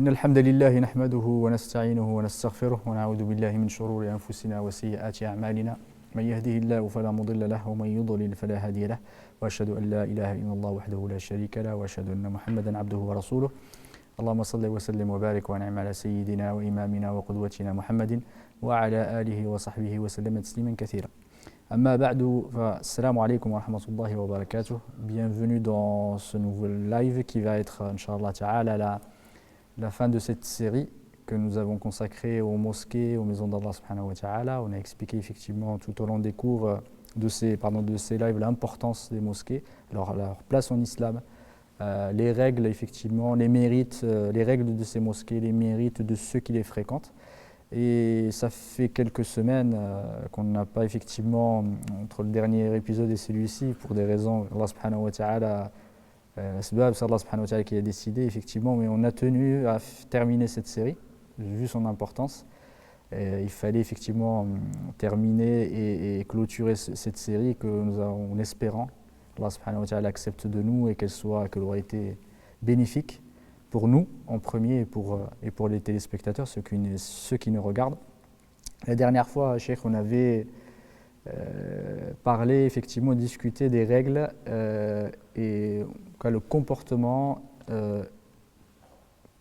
إن الحمد لله نحمده ونستعينه ونستغفره ونعوذ بالله من شرور أنفسنا وسيئات أعمالنا من يهده الله فلا مضل له ومن يضلل فلا هادي له وأشهد أن لا إله إلا الله وحده لا شريك له وأشهد أن محمدا عبده ورسوله اللهم صل وسلم وبارك وانعم على سيدنا وإمامنا وقدوتنا محمد وعلى آله وصحبه وسلم تسليما كثيرا أما بعد فالسلام عليكم ورحمة الله وبركاته. Bienvenue dans ce nouveau live qui va être, Inch'Allah Ta'ala, la fin de cette série que nous avons consacrée aux mosquées, aux maisons d'Allah Subhanahu wa Ta'ala. On a expliqué effectivement tout au long des cours de ces lives l'importance des mosquées, leur place en islam, les règles effectivement, les mérites, les règles de ces mosquées, les mérites de ceux qui les fréquentent. Et ça fait quelques semaines qu'on n'a pas effectivement, entre le dernier épisode et celui-ci, pour des raisons, Allah Subhanahu wa Ta'ala, c'est Allah Subhanahu wa Ta'ala qui a décidé effectivement, mais on a tenu à terminer cette série, vu son importance. Il fallait effectivement terminer et clôturer cette série que nous avons, en espérant Allah Subhanahu wa Ta'ala accepte de nous et qu'elle aura été bénéfique pour nous en premier et pour les téléspectateurs, ceux qui nous regardent. La dernière fois, Cheikh, on avait parlé, effectivement, discuté des règles et le comportement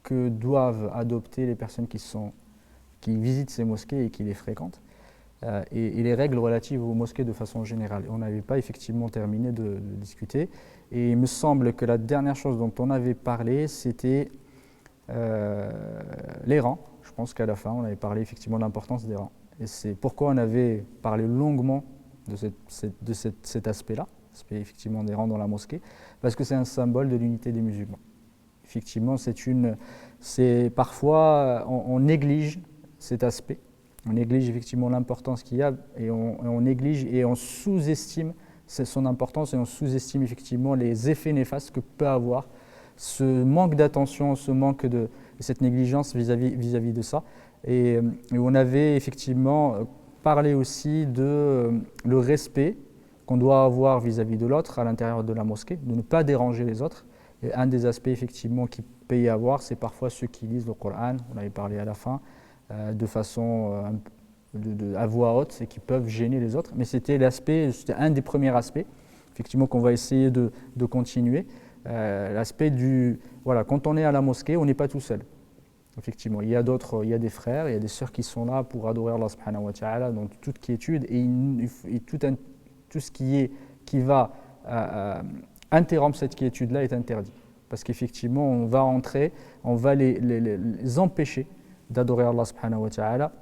que doivent adopter les personnes qui visitent ces mosquées et qui les fréquentent, et les règles relatives aux mosquées de façon générale. On n'avait pas effectivement terminé de discuter. Et il me semble que la dernière chose dont on avait parlé, c'était les rangs. Je pense qu'à la fin, on avait parlé effectivement de l'importance des rangs. Et c'est pourquoi on avait parlé longuement de cet aspect-là, l'aspect effectivement des rangs dans la mosquée, parce que c'est un symbole de l'unité des musulmans. Effectivement, parfois on néglige cet aspect, on néglige effectivement l'importance qu'il y a et on néglige et on sous-estime son importance et on sous-estime effectivement les effets néfastes que peut avoir ce manque d'attention, ce manque de cette négligence vis-à-vis de ça. Et on avait effectivement parlé aussi de le respect qu'on doit avoir vis-à-vis de l'autre à l'intérieur de la mosquée, de ne pas déranger les autres. Et un des aspects effectivement qu'il peut y avoir, c'est parfois ceux qui lisent le Coran, on avait parlé à la fin, de façon à voix haute et qui peuvent gêner les autres. Mais c'était un des premiers aspects, effectivement, qu'on va essayer de continuer. L'aspect quand on est à la mosquée, on n'est pas tout seul. Effectivement, il y a des frères, il y a des sœurs qui sont là pour adorer Allah Subhanahu wa Ta'ala dans toute quiétude et tout ce qui va interrompre cette quiétude-là est interdit. Parce qu'effectivement, on va les empêcher d'adorer Allah Subhanahu wa Ta'ala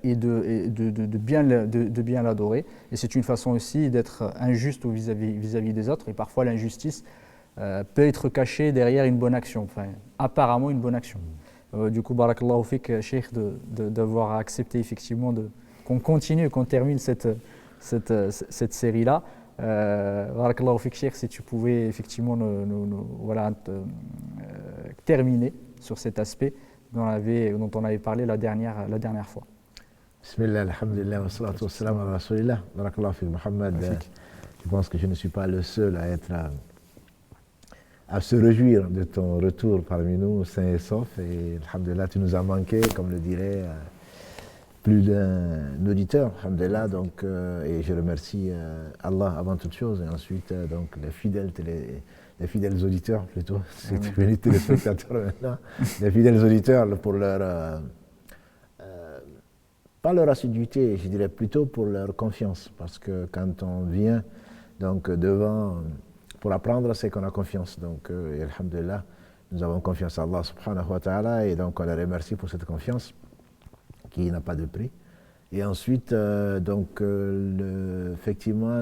et de bien l'adorer. Et c'est une façon aussi d'être injuste vis-à-vis des autres. Et parfois, l'injustice peut être cachée derrière une bonne action, enfin, apparemment une bonne action. Du coup, barakallahu fik, Cheikh, d'avoir accepté effectivement qu'on continue, qu'on termine cette série-là. Barakallahu fik, Cheikh, si tu pouvais effectivement terminer sur cet aspect dont on avait parlé la dernière fois. Bismillah, alhamdulillah, wa salatu wa salam ala rasulillah. Barakallahu fik, Mohamed. Je pense que je ne suis pas le seul à se réjouir de ton retour parmi nous, sain et sauf. Et alhamdulillah, tu nous as manqué, comme le dirait plus d'un auditeur, alhamdulillah. Donc, et je remercie Allah avant toute chose, et ensuite donc les fidèles auditeurs plutôt, c'est devenu téléspectateurs maintenant, les fidèles auditeurs pour leur pas leur assiduité, je dirais plutôt pour leur confiance, parce que quand on vient donc devant pour apprendre, c'est qu'on a confiance. Donc, alhamdulillah, nous avons confiance à Allah subhanahu wa ta'ala, et donc on les remercie pour cette confiance qui n'a pas de prix. Et ensuite, effectivement,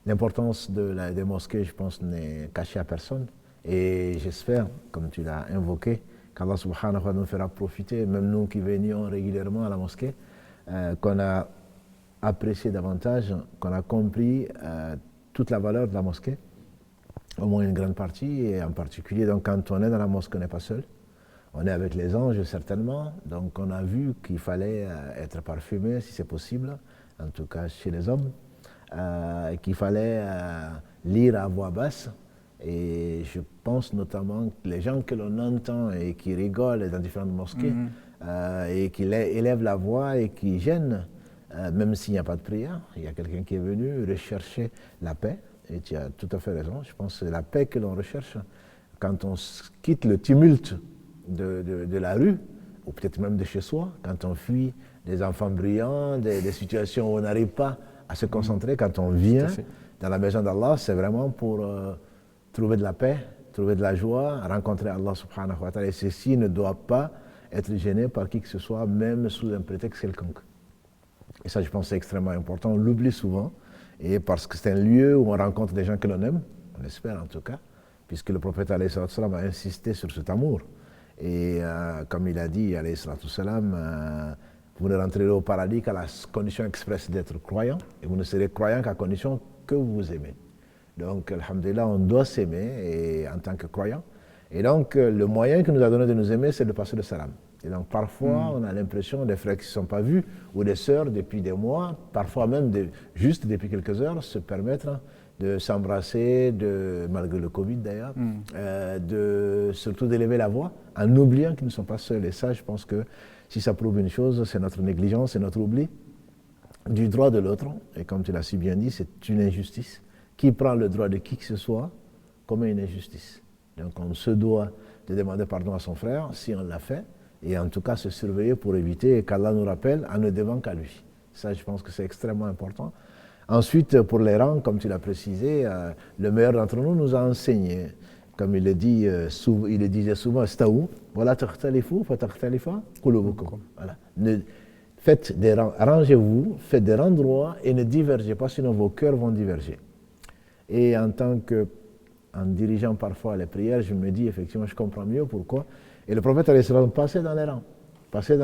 l'importance des mosquées, je pense, n'est cachée à personne. Et j'espère, comme tu l'as invoqué, qu'Allah subhanahu wa ta'ala nous fera profiter, même nous qui venions régulièrement à la mosquée, qu'on a apprécié davantage, qu'on a compris toute la valeur de la mosquée, au moins une grande partie, et en particulier donc, quand on est dans la mosquée, on n'est pas seul. On est avec les anges certainement, donc on a vu qu'il fallait être parfumé si c'est possible, en tout cas chez les hommes, qu'il fallait lire à voix basse, Et je pense notamment que les gens que l'on entend et qui rigolent dans différentes mosquées et qui élèvent la voix et qui gênent, même s'il n'y a pas de prière, il y a quelqu'un qui est venu rechercher la paix. Et tu as tout à fait raison, je pense que c'est la paix que l'on recherche quand on quitte le tumulte de la rue, ou peut-être même de chez soi, quand on fuit des enfants bruyants, des situations où on n'arrive pas à se concentrer, quand on vient dans la maison d'Allah, c'est vraiment pour trouver de la paix, trouver de la joie, rencontrer Allah subhanahu wa ta'ala. Et ceci ne doit pas être gêné par qui que ce soit, même sous un prétexte quelconque. Et ça, je pense, c'est extrêmement important. On l'oublie souvent, et parce que c'est un lieu où on rencontre des gens que l'on aime, on espère en tout cas, puisque le prophète alayhi salatu salam a insisté sur cet amour. Et comme il a dit, alayhi salatu salam, vous ne rentrerez au paradis qu'à la condition expresse d'être croyant, et vous ne serez croyant qu'à condition que vous vous aimez. Donc, alhamdulillah, on doit s'aimer en tant que croyant. Et donc, le moyen que nous a donné de nous aimer, c'est de passer le salam. Et donc, parfois, on a l'impression des frères qui ne sont pas vus, ou des sœurs depuis des mois, parfois même juste depuis quelques heures, se permettre de s'embrasser, malgré le Covid d'ailleurs, surtout d'élever la voix, en oubliant qu'ils ne sont pas seuls. Et ça, je pense que si ça prouve une chose, c'est notre négligence, c'est notre oubli du droit de l'autre. Et comme tu l'as si bien dit, c'est une injustice. Qui prend le droit de qui que ce soit comme une injustice. Donc on se doit de demander pardon à son frère si on l'a fait, et en tout cas se surveiller pour éviter qu'Allah nous rappelle en ne devant qu'à lui. Ça, je pense que c'est extrêmement important. Ensuite, pour les rangs, comme tu l'as précisé, le meilleur d'entre nous a enseigné, comme il le disait souvent, Staou, voilà takhtalifu fa takhtalifa qulubukum. Voilà. Faites des rangs, arrangez-vous, faites des rangs droits et ne divergez pas, sinon vos cœurs vont diverger. Et en dirigeant parfois les prières, je me dis effectivement, je comprends mieux pourquoi. Et le prophète passait dans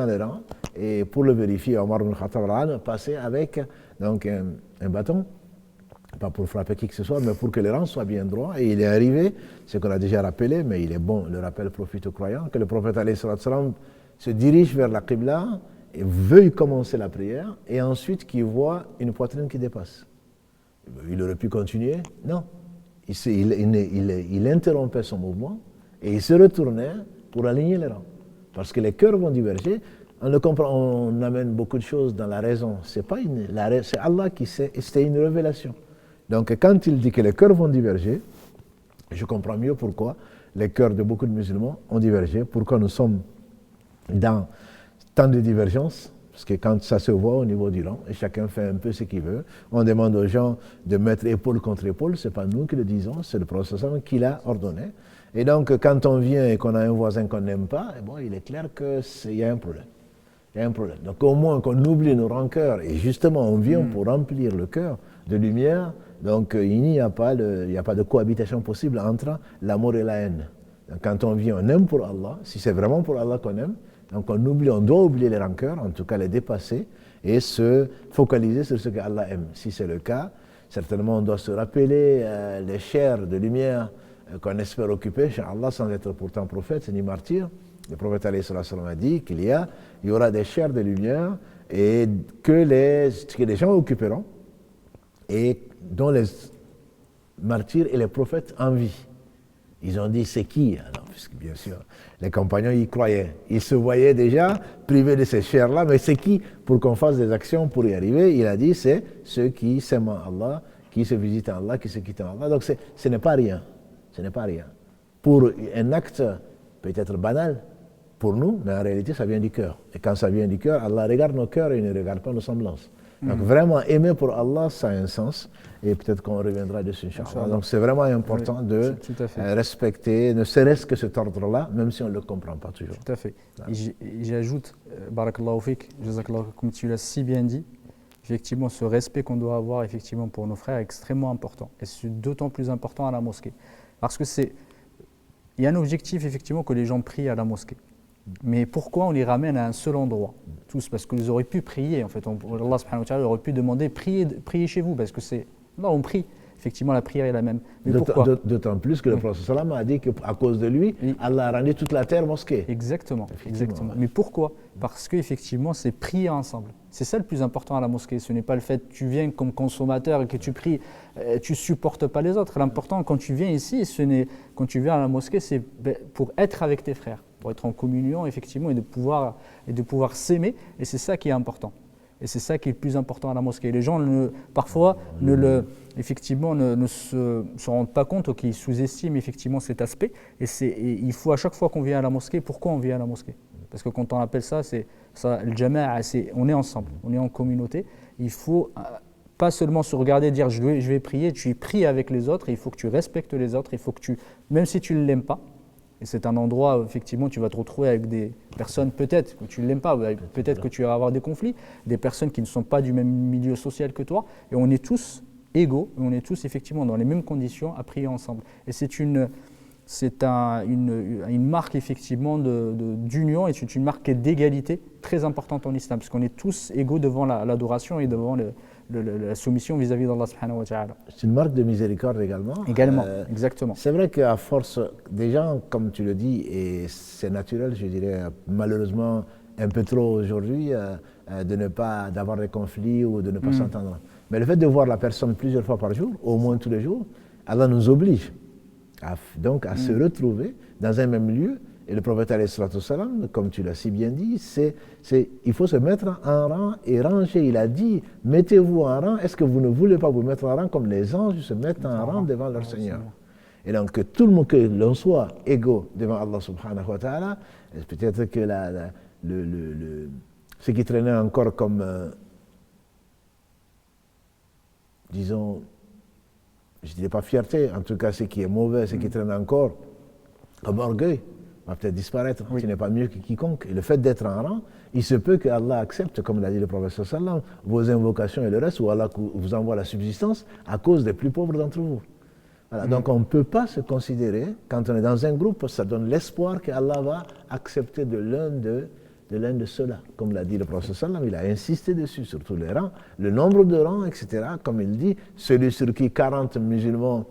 les rangs, et pour le vérifier, Omar ibn Khattab passait avec donc, un bâton, pas pour frapper qui que ce soit, mais pour que les rangs soient bien droits. Et il est arrivé, ce qu'on a déjà rappelé, mais il est bon, le rappel profite aux croyants, que le prophète se dirige vers la Qibla et veuille commencer la prière, et ensuite qu'il voit une poitrine qui dépasse. Il aurait pu continuer, non. Il interrompait son mouvement et il se retournait pour aligner les rangs. Parce que les cœurs vont diverger. On amène beaucoup de choses dans la raison. C'est Allah qui sait, et c'était une révélation. Donc quand il dit que les cœurs vont diverger, je comprends mieux pourquoi les cœurs de beaucoup de musulmans ont divergé, pourquoi nous sommes dans tant de divergences. Parce que quand ça se voit au niveau du rang, et chacun fait un peu ce qu'il veut, on demande aux gens de mettre épaule contre épaule, ce n'est pas nous qui le disons, c'est le prophète qui l'a ordonné. Et donc, quand on vient et qu'on a un voisin qu'on n'aime pas, bon, il est clair qu'il y a un problème. Il y a un problème. Donc, au moins qu'on oublie nos rancœurs, et justement, on vient pour remplir le cœur de lumière, donc il n'y a pas de cohabitation possible entre l'amour et la haine. Donc, quand on vient, on aime pour Allah, si c'est vraiment pour Allah qu'on aime, donc on doit oublier les rancœurs, en tout cas les dépasser, et se focaliser sur ce qu'Allah aime. Si c'est le cas, certainement on doit se rappeler les chairs de lumière qu'on espère occuper, Inch'Allah, sans être pourtant prophète ni martyr. Le prophète alayhi salam a dit qu'il y aura des chairs de lumière et que les gens occuperont, et dont les martyrs et les prophètes envient. Ils ont dit, c'est qui alors? Puisque bien sûr, les compagnons y croyaient. Ils se voyaient déjà privés de ces chairs-là, mais c'est qui pour qu'on fasse des actions pour y arriver? Il a dit, c'est ceux qui s'aiment en Allah, qui se visitent en Allah, qui se quittent en Allah. Donc ce n'est pas rien. Ce n'est pas rien. Pour un acte peut-être banal, pour nous, mais en réalité, ça vient du cœur. Et quand ça vient du cœur, Allah regarde nos cœurs et il ne regarde pas nos semblances. Donc vraiment, aimer pour Allah, ça a un sens. Et peut-être qu'on reviendra dessus, Inch'Allah. Donc c'est vraiment important de respecter, ne serait-ce que cet ordre-là, même si on ne le comprend pas toujours. Tout à fait. Et j'ajoute, Barakallahu fik, Jazakallahu, comme tu l'as si bien dit, effectivement, ce respect qu'on doit avoir effectivement pour nos frères est extrêmement important. Et c'est d'autant plus important à la mosquée. Parce que il y a un objectif effectivement que les gens prient à la mosquée. Mais pourquoi on les ramène à un seul endroit? Tous, parce qu'ils auraient pu prier en fait. Allah subhanahu wa ta'ala aurait pu demander priez chez vous, parce que là on prie. effectivement la prière est la même. Mais pourquoi? D'autant plus que le prophète sallam a dit qu'à cause de lui, Allah a rendu toute la terre mosquée. Exactement. Mais pourquoi? Parce qu'effectivement, c'est prier ensemble. C'est ça le plus important à la mosquée. Ce n'est pas le fait que tu viens comme consommateur et que tu pries, tu ne supportes pas les autres. L'important quand tu viens ici, quand tu viens à la mosquée, c'est pour être avec tes frères, pour être en communion effectivement et de pouvoir s'aimer. Et c'est ça qui est important. Et c'est ça qui est le plus important à la mosquée. Les gens parfois effectivement ne se rendent pas compte ou qu'ils sous-estiment effectivement cet aspect. Et il faut à chaque fois qu'on vient à la mosquée, pourquoi on vient à la mosquée? Parce que quand on appelle ça, le jama'a, on est ensemble, on est en communauté. Il faut pas seulement se regarder et dire je vais prier, tu pries avec les autres, il faut que tu respectes les autres, il faut que même si tu ne l'aimes pas, et c'est un endroit où effectivement tu vas te retrouver avec des personnes, peut-être que tu ne l'aimes pas, peut-être que tu vas avoir des conflits, des personnes qui ne sont pas du même milieu social que toi, et on est tous égaux, on est tous effectivement dans les mêmes conditions à prier ensemble. Et c'est une marque effectivement d'union et c'est une marque d'égalité très importante en islam, parce qu'on est tous égaux devant l'adoration et devant la soumission vis-à-vis d'Allah subhanahu wa ta'ala. C'est une marque de miséricorde également. Également, exactement. C'est vrai qu'à force, des gens, comme tu le dis, et c'est naturel, je dirais, malheureusement un peu trop aujourd'hui, de ne pas d'avoir des conflits ou de ne pas s'entendre. Mais le fait de voir la personne plusieurs fois par jour, au moins tous les jours, Allah nous oblige donc à se retrouver dans un même lieu. Et le prophète alayhi salatu wassalam, comme tu l'as si bien dit, il faut se mettre en rang et ranger. Il a dit, mettez-vous en rang. Est-ce que vous ne voulez pas vous mettre en rang comme les anges se mettent en rang devant leur Seigneur? Et donc que tout le monde, que l'on soit égaux devant Allah subhanahu wa ta'ala, peut-être que ce qui traînait encore comme, disons, je ne dirais pas fierté, en tout cas ce qui est mauvais, ce qui traîne encore comme orgueil, va peut-être disparaître. Tu n'es pas mieux que quiconque. Et le fait d'être en rang, il se peut que Allah accepte, comme l'a dit le prophète sallam, vos invocations et le reste, ou Allah vous envoie la subsistance à cause des plus pauvres d'entre vous. Voilà. Donc on ne peut pas se considérer, quand on est dans un groupe, ça donne l'espoir qu'Allah va accepter de l'un de ceux-là. Comme l'a dit le prophète sallam, il a insisté dessus, sur tous les rangs, le nombre de rangs, etc. Comme il dit, celui sur qui 40 musulmans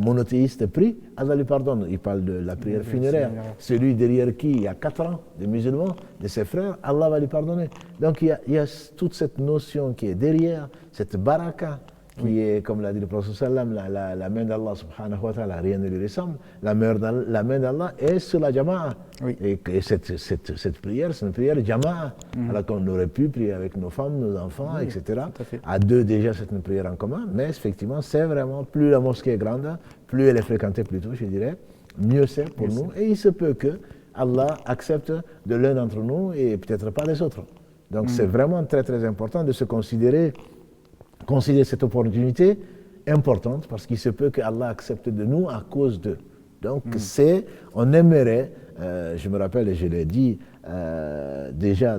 monothéistes prient, Allah lui pardonne. Il parle de la prière funéraire. Celui derrière qui il y a 4 rangs de musulmans, de ses frères, Allah va lui pardonner. Donc il y a toute cette notion qui est derrière, cette baraka, qui est, comme l'a dit le prophète sallam, la main d'Allah subhanahu wa ta'ala, rien ne lui ressemble. La main d'Allah est sur la jama'a. Et cette prière, c'est une prière jama'a. Alors qu'on aurait pu prier avec nos femmes, nos enfants, etc. À deux déjà, c'est une prière en commun. Mais effectivement, c'est vraiment, plus la mosquée est grande, plus elle est fréquentée plutôt, je dirais, mieux c'est pour nous. Et il se peut que Allah accepte de l'un d'entre nous et peut-être pas des autres. Donc c'est vraiment très très important de se considérer cette opportunité importante, parce qu'il se peut que Allah accepte de nous à cause d'eux. Donc on aimerait, je me rappelle et je l'ai dit déjà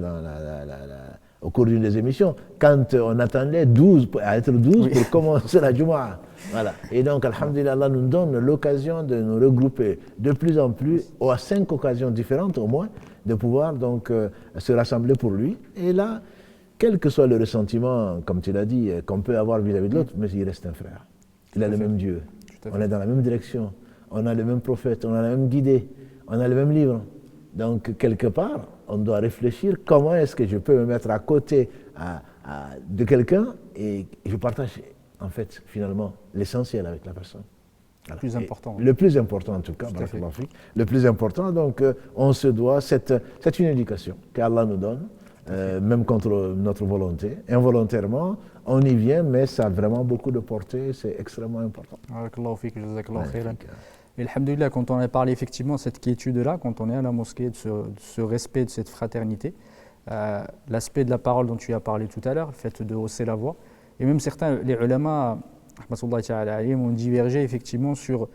au cours d'une des émissions, quand on attendait à être 12 pour commencer la Jumu'ah. Voilà. Et donc, alhamdulillah, Allah nous donne l'occasion de nous regrouper de plus en plus, ou à 5 occasions différentes au moins, de pouvoir donc se rassembler pour lui. Et là, quel que soit le ressentiment, comme tu l'as dit, qu'on peut avoir vis-à-vis de l'autre, mais il reste un frère. Il a le même Dieu. On est dans la même direction. On a le même prophète. On a la même guidée. On a le même livre. Donc, quelque part, on doit réfléchir comment est-ce que je peux me mettre à côté de quelqu'un et je partage, en fait, finalement, l'essentiel avec la personne. Voilà. Le plus important. Le plus important, en tout cas, le plus important, donc, on se doit, c'est une éducation qu'Allah nous donne. Même contre notre volonté. Involontairement, on y vient, mais ça a vraiment beaucoup de portée, c'est extrêmement important. Et alhamdoulilah, quand on a parlé effectivement de cette quiétude-là, quand on est à la mosquée, de ce respect, de cette fraternité, l'aspect de la parole dont tu as parlé tout à l'heure, le fait de hausser la voix, et même certains, les ulama, ont divergé effectivement sur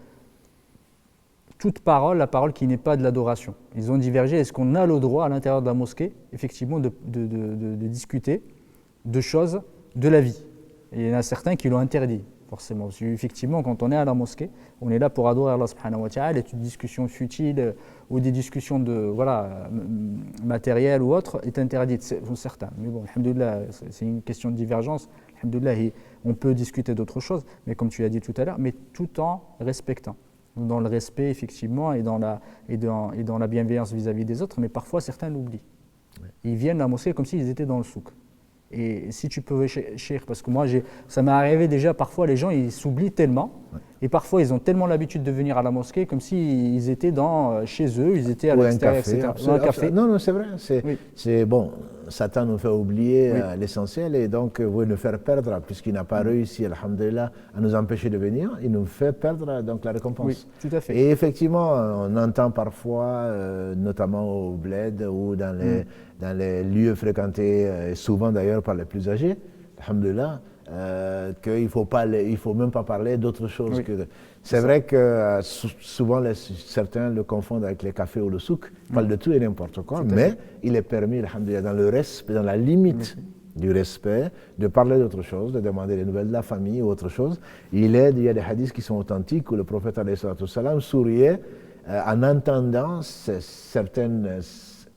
toute parole, la parole qui n'est pas de l'adoration. Ils ont divergé. Est-ce qu'on a le droit à l'intérieur de la mosquée, effectivement, de discuter de choses de la vie? Et il y en a certains qui l'ont interdit, forcément. Parce qu'effectivement, quand on est à la mosquée, on est là pour adorer Allah subhanahu wa ta'ala, et toute discussion futile ou des discussions matérielles ou autres est interdite, pour certains. Mais bon, alhamdoulilah, c'est une question de divergence. Alhamdoulilah, On peut discuter d'autres choses, mais comme tu l'as dit tout à l'heure, mais tout en respectant, dans le respect effectivement et dans la bienveillance vis-à-vis des autres, mais parfois certains l'oublient. Ils viennent à la mosquée comme s'ils étaient dans le souk. Et si tu pouvais, Cheikh, parce que moi, ça m'est arrivé déjà, parfois les gens, ils s'oublient tellement, et parfois ils ont tellement l'habitude de venir à la mosquée comme s'ils étaient chez eux, ils étaient à l'extérieur, etc. Ou un café. Non, c'est vrai. C'est bon, Satan nous fait oublier l'essentiel, et donc vous nous faire perdre, puisqu'il n'a pas réussi, alhamdulillah, à nous empêcher de venir, il nous fait perdre donc la récompense. Oui, tout à fait. Et effectivement, on entend parfois, notamment au bled ou dans les lieux fréquentés, souvent d'ailleurs par les plus âgés, alhamdulillah, qu'il ne faut même pas parler d'autre chose que... C'est vrai que souvent certains le confondent avec les cafés ou le souk, ils parlent de tout et n'importe quoi, mais il est permis, alhamdulillah, dans le respect, dans la limite du respect, de parler d'autre chose, de demander les nouvelles de la famille ou autre chose. Il y a des hadiths qui sont authentiques où le prophète alayhi salatu wassalam souriait en entendant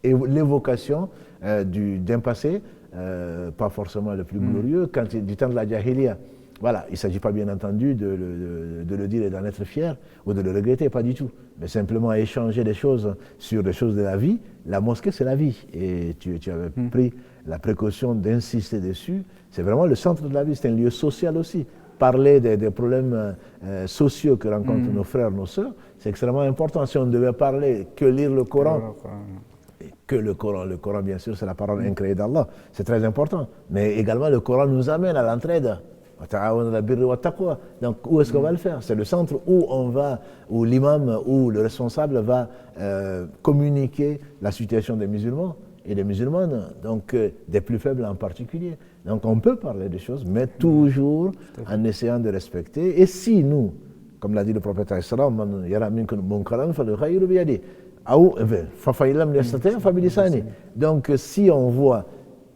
l'évocation d'un passé, pas forcément le plus glorieux, du temps de la jahiliya. Voilà, il ne s'agit pas bien entendu de le dire et d'en être fier ou de le regretter, pas du tout. Mais simplement échanger des choses sur des choses de la vie. La mosquée, c'est la vie. Et tu avais pris la précaution d'insister dessus. C'est vraiment le centre de la vie, c'est un lieu social aussi. Parler des problèmes sociaux que rencontrent nos frères, nos sœurs, c'est extrêmement important. Si on ne devait parler que lire le Coran, le Coran bien sûr c'est la parole incréée d'Allah, c'est très important. Mais également le Coran nous amène à l'entraide. Donc où est-ce qu'on va le faire? C'est le centre où l'imam ou le responsable va communiquer la situation des musulmans et des musulmanes, donc des plus faibles en particulier. Donc on peut parler des choses, mais toujours en essayant de respecter. Et si nous, comme l'a dit le prophète, donc si on voit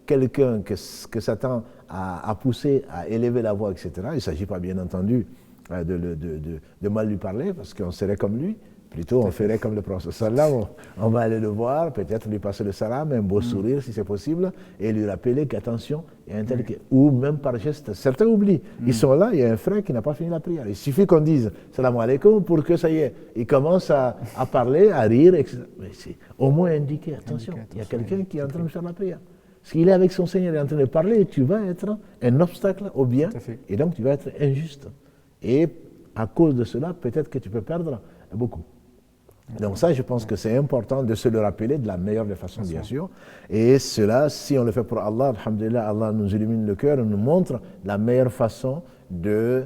quelqu'un que Satan a poussé à élever la voix, etc., il ne s'agit pas bien entendu de mal lui parler, parce qu'on serait comme lui. Plutôt, on ferait comme le prophète sallam, on va aller le voir, peut-être lui passer le salam, un beau sourire si c'est possible, et lui rappeler qu'attention, il y a un tel ou même par geste, certains oublient. Ils sont là, il y a un frère qui n'a pas fini la prière. Il suffit qu'on dise salam alaikum pour que ça y est, il commence à parler, à rire, etc. Mais c'est au moins indiqué, attention, il y a quelqu'un qui est en train de faire la prière. S'il est avec son Seigneur et est en train de parler, tu vas être un obstacle au bien, et donc tu vas être injuste. Et à cause de cela, peut-être que tu peux perdre beaucoup. Donc ça, je pense que c'est important de se le rappeler de la meilleure des façons, bien sûr. Et cela, si on le fait pour Allah, alhamdulillah, Allah nous illumine le cœur et nous montre la meilleure façon de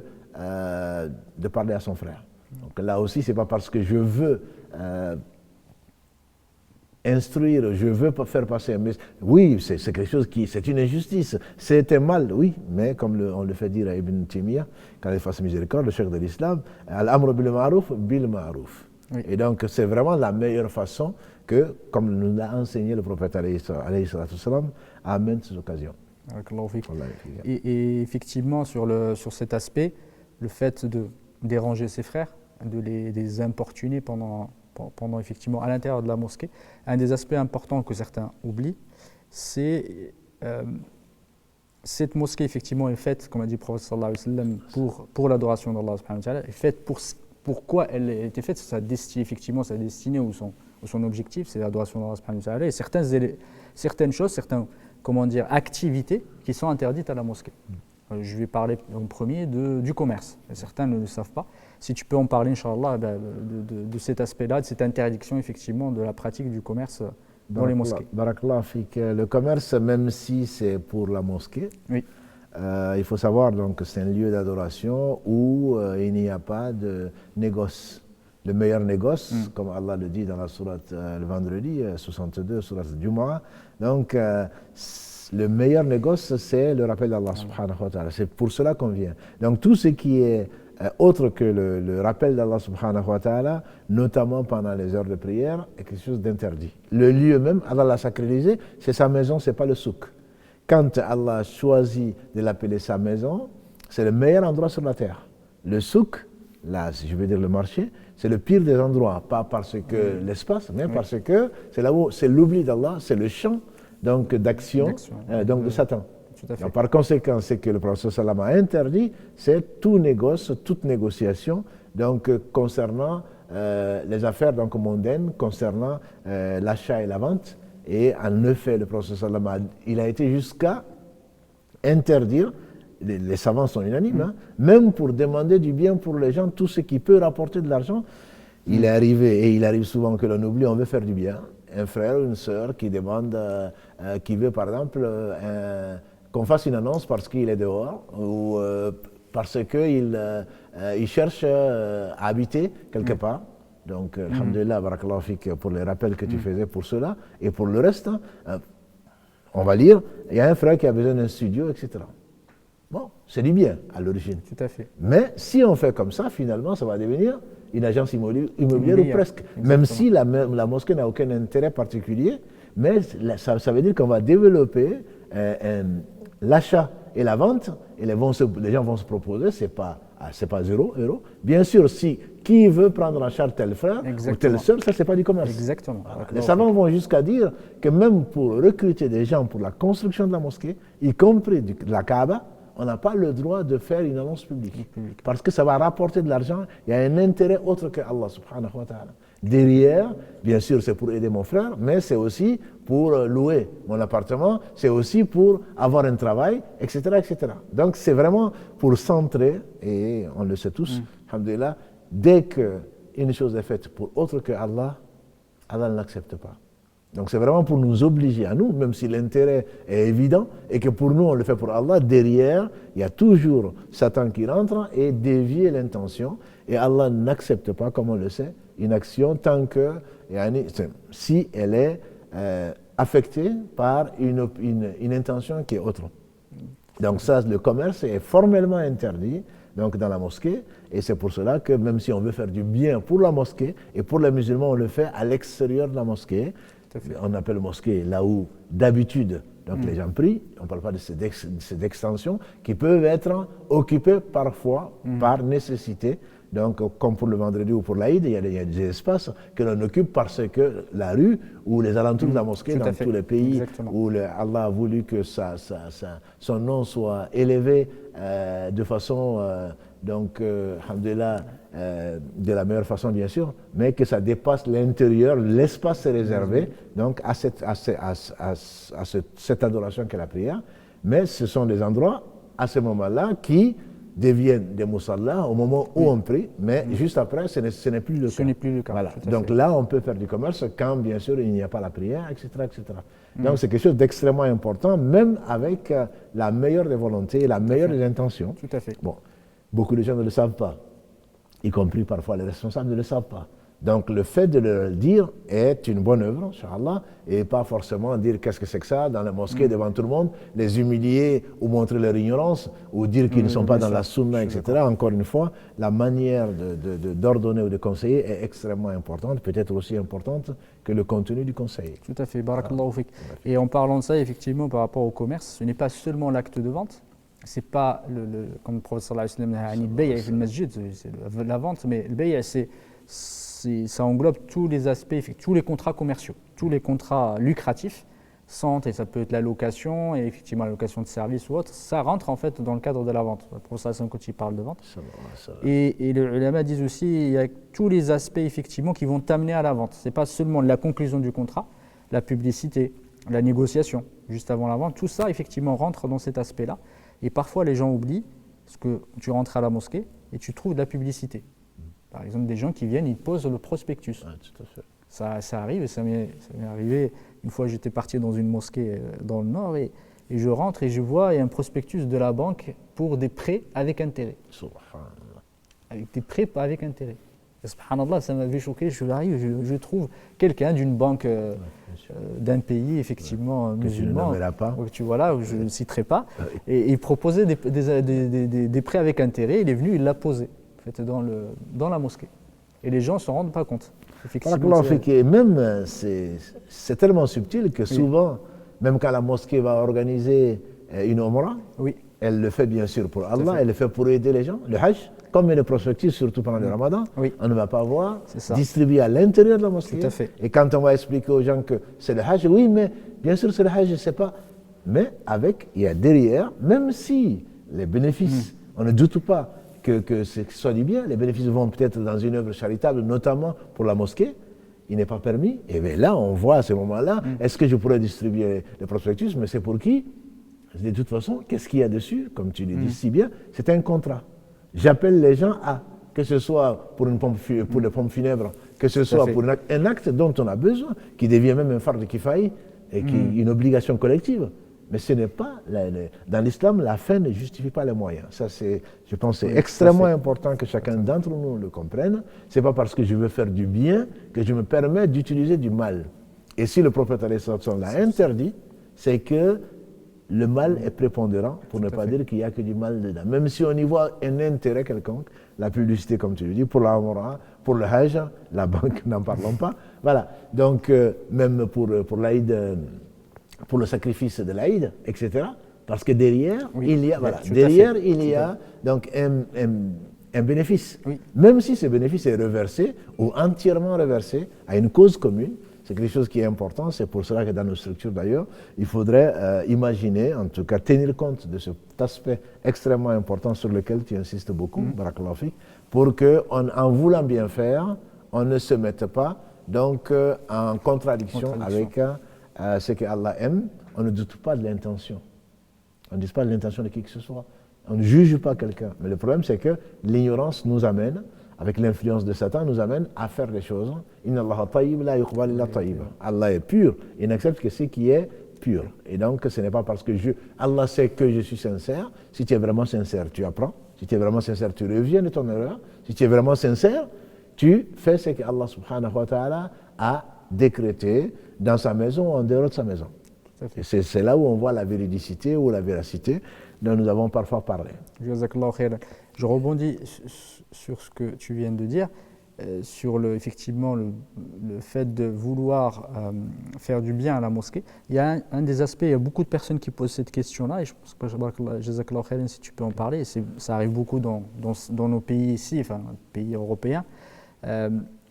parler à son frère. Donc là aussi, ce n'est pas parce que je veux instruire, je veux faire passer un message. Oui, c'est quelque chose c'est une injustice, c'est un mal, oui, mais comme on le fait dire à Ibn Taymiyyah, quand il fasse miséricorde, le cheikh de l'islam, al-amr bil ma'ruf bil ma'ruf. Et donc c'est vraiment la meilleure façon que, comme nous l'a enseigné le prophète alayhi salam, à maintes occasions. Et effectivement, sur cet aspect, le fait de déranger ses frères, de les importuner pendant effectivement à l'intérieur de la mosquée, un des aspects importants que certains oublient, c'est cette mosquée effectivement est faite, comme a dit le prophète sallallahu alayhi wa sallam, pour l'adoration d'Allah subhanahu wa ta'ala, est faite pourquoi elle a été faite, sa destinée ou son objectif, c'est l'adoration d'Allah subhanahu wa ta'ala, et certaines choses, activités qui sont interdites à la mosquée. Je vais parler en premier du commerce. Certains ne le savent pas. Si tu peux en parler, Inch'Allah, de cet aspect-là, de cette interdiction, effectivement, de la pratique du commerce dans les mosquées. Barakallah fik. Le commerce, même si c'est pour la mosquée, il faut savoir donc, que c'est un lieu d'adoration où il n'y a pas de négoce. Le meilleur négoce, comme Allah le dit dans la sourate le vendredi 62, sourate Jumu'ah. Donc, le meilleur négoce, c'est le rappel d'Allah subhanahu wa ta'ala. C'est pour cela qu'on vient. Donc tout ce qui est autre que le rappel d'Allah subhanahu wa ta'ala, notamment pendant les heures de prière, est quelque chose d'interdit. Le lieu même, Allah l'a sacralisé, c'est sa maison, c'est pas le souk. Quand Allah choisit de l'appeler sa maison, c'est le meilleur endroit sur la terre. Le souk, là, je veux dire le marché, c'est le pire des endroits, pas parce que l'espace, mais parce que c'est là où c'est l'oubli d'Allah, c'est le champ donc d'action, donc de Satan. tout à fait. Donc, par conséquent, ce que le prophète sallam a interdit, c'est toute négociation donc, concernant les affaires donc, mondaines, concernant l'achat et la vente. Et en effet, le prophète sallam il a été jusqu'à interdire, les savants sont unanimes, hein, même pour demander du bien pour les gens, tout ce qui peut rapporter de l'argent. Il est arrivé, et il arrive souvent que l'on oublie, on veut faire du bien. Un frère ou une sœur qui demande, qui veut par exemple qu'on fasse une annonce parce qu'il est dehors ou parce qu'il il cherche à habiter quelque part. Donc, alhamdulillah, barakallahu fik pour les rappels que tu faisais pour cela. Et pour le reste, on va lire, il y a un frère qui a besoin d'un studio, etc. Bon, c'est du bien à l'origine. Tout à fait. Mais si on fait comme ça, finalement, ça va devenir une agence immobilière ou presque. Exactement. Même si la mosquée n'a aucun intérêt particulier, mais ça veut dire qu'on va développer l'achat et la vente, et les gens vont se proposer, c'est pas 0 €. Bien sûr, si qui veut prendre en charge tel frère ou telle sœur, ça c'est pas du commerce. Exactement. Voilà. Les savants vont jusqu'à dire que même pour recruter des gens pour la construction de la mosquée, y compris de la Kaaba, on n'a pas le droit de faire une annonce publique. Parce que ça va rapporter de l'argent, il y a un intérêt autre que Allah subhanahu wa ta'ala. Derrière, bien sûr, c'est pour aider mon frère, mais c'est aussi pour louer mon appartement, c'est aussi pour avoir un travail, etc., etc. Donc c'est vraiment pour centrer, et on le sait tous, alhamdulillah, dès qu'une chose est faite pour autre que Allah, Allah ne l'accepte pas. Donc c'est vraiment pour nous obliger à nous, même si l'intérêt est évident, et que pour nous on le fait pour Allah, derrière, il y a toujours Satan qui rentre et dévie l'intention, et Allah n'accepte pas, comme on le sait, une action tant que, si elle est affectée par une intention qui est autre. Donc ça, le commerce est formellement interdit donc dans la mosquée, et c'est pour cela que même si on veut faire du bien pour la mosquée, et pour les musulmans, on le fait à l'extérieur de la mosquée. On appelle mosquée là où d'habitude donc les gens prient, on ne parle pas de ces extensions qui peuvent être occupées parfois par nécessité. Donc, comme pour le vendredi ou pour l'Aïd, il y a des espaces que l'on occupe parce que la rue ou les alentours de la mosquée, dans tous les pays où Allah a voulu que son nom soit élevé de façon, alhamdulillah, de la meilleure façon bien sûr, mais que ça dépasse l'intérieur, l'espace est réservé donc à cette adoration qu'est la prière. Mais ce sont des endroits à ce moment-là qui deviennent des musallas au moment où on prie, mais juste après, ce n'est plus le cas. Ce n'est plus le cas. Voilà. Donc là, on peut faire du commerce quand, bien sûr, il n'y a pas la prière, etc. etc. Donc c'est quelque chose d'extrêmement important, même avec la meilleure des volontés, la meilleure des intentions. Tout à fait. Bon, beaucoup de gens ne le savent pas, y compris parfois les responsables ne le savent pas. Donc le fait de le dire est une bonne œuvre, Inch'Allah, et pas forcément dire qu'est-ce que c'est que ça dans la mosquée devant tout le monde, les humilier ou montrer leur ignorance, ou dire qu'ils ne sont pas dans la sunna, etc. Encore une fois, la manière d'ordonner ou de conseiller est extrêmement importante, peut-être aussi importante que le contenu du conseil. Tout à fait, barakallahu fik. Et en parlant de ça, effectivement, par rapport au commerce, ce n'est pas seulement l'acte de vente, c'est pas, comme le prophète sallallahu alayhi wa sallam a dit, le bay' fi al-masjid, c'est la vente, mais le bay' ça englobe tous les aspects, tous les contrats commerciaux, tous les contrats lucratifs, et ça peut être la location, et effectivement la location de services ou autre, ça rentre en fait dans le cadre de la vente. Pour ça, c'est quand il parle de vente. Et les ulama disent aussi, il y a tous les aspects effectivement qui vont t'amener à la vente. Ce n'est pas seulement la conclusion du contrat, la publicité, la négociation, juste avant la vente, tout ça effectivement rentre dans cet aspect-là. Et parfois les gens oublient, parce que tu rentres à la mosquée et tu trouves de la publicité. Par exemple, des gens qui viennent, ils posent le prospectus. Ah, tout à fait. Ça arrive, et ça m'est arrivé. Une fois, j'étais parti dans une mosquée dans le nord et je rentre et je vois un prospectus de la banque pour des prêts avec intérêt. Subhanallah. Avec des prêts avec intérêt. Et subhanallah, ça m'avait choqué. Je trouve quelqu'un d'une banque d'un pays, effectivement, musulman. Que tu vois là, je ne le citerai pas. Et il proposait des prêts avec intérêt. Il est venu, il l'a posé. Dans la mosquée. Et les gens ne s'en rendent pas compte. Même, c'est tellement subtil que souvent, même quand la mosquée va organiser une Umrah, elle le fait bien sûr pour Allah, elle le fait pour aider les gens, le Hajj, comme le prospectus, surtout pendant le Ramadan, on ne va pas voir distribuer à l'intérieur de la mosquée. Tout à fait. Et quand on va expliquer aux gens que c'est le Hajj, oui, mais bien sûr c'est le Hajj, c'est pas mais il y a derrière, même si les bénéfices, on ne doute pas que ce soit du bien, les bénéfices vont peut-être dans une œuvre charitable, notamment pour la mosquée, il n'est pas permis. Et bien là, on voit à ce moment-là, est-ce que je pourrais distribuer le prospectus, mais c'est pour qui? De toute façon, qu'est-ce qu'il y a dessus? Comme tu le dis si bien, c'est un contrat. J'appelle les gens à, que ce soit pour les pompes funèbres, que ce soit pour un acte dont on a besoin, qui devient même un farde kifaï, et qui est une obligation collective. Mais ce n'est pas, dans l'islam, la fin ne justifie pas les moyens. Ça, je pense que c'est extrêmement important que chacun d'entre nous le comprenne. Ce n'est pas parce que je veux faire du bien que je me permets d'utiliser du mal. Et si le prophète l'a interdit, c'est que le mal est prépondérant, pour ne pas dire qu'il n'y a que du mal dedans. Même si on y voit un intérêt quelconque, la publicité, comme tu le dis, pour la Umrah, pour le Hajj, la banque, n'en parlons pas. Voilà. Donc, même pour l'Aïd, pour le sacrifice de l'Aïd, etc. Parce que derrière, il y a donc un bénéfice. Oui. Même si ce bénéfice est reversé ou entièrement reversé à une cause commune, c'est quelque chose qui est important. C'est pour cela que dans nos structures, d'ailleurs, il faudrait imaginer, en tout cas tenir compte de cet aspect extrêmement important sur lequel tu insistes beaucoup, Barakallahu Fik, pour qu'en voulant bien faire, on ne se mette pas donc, en contradiction. Avec ce que Allah aime. On ne doute pas de l'intention. On ne dit pas de l'intention de qui que ce soit. On ne juge pas quelqu'un. Mais le problème, c'est que l'ignorance nous amène, avec l'influence de Satan, nous amène à faire des choses. Inna Allah tayyib la yuqbal illa tayyib. Allah est pur. Il n'accepte que ce qui est pur. Et donc, ce n'est pas parce que Allah sait que je suis sincère. Si tu es vraiment sincère, tu apprends. Si tu es vraiment sincère, tu reviens de ton erreur. Si tu es vraiment sincère, tu fais ce que Allah subhanahu wa ta'ala a décrété dans sa maison ou en dehors de sa maison. C'est là où on voit la véridicité ou la véracité dont nous avons parfois parlé. Je rebondis sur ce que tu viens de dire, sur effectivement le fait de vouloir faire du bien à la mosquée. Il y a un des aspects, il y a beaucoup de personnes qui posent cette question-là, et je pense que si tu peux en parler, ça arrive beaucoup dans nos pays ici, enfin pays européens.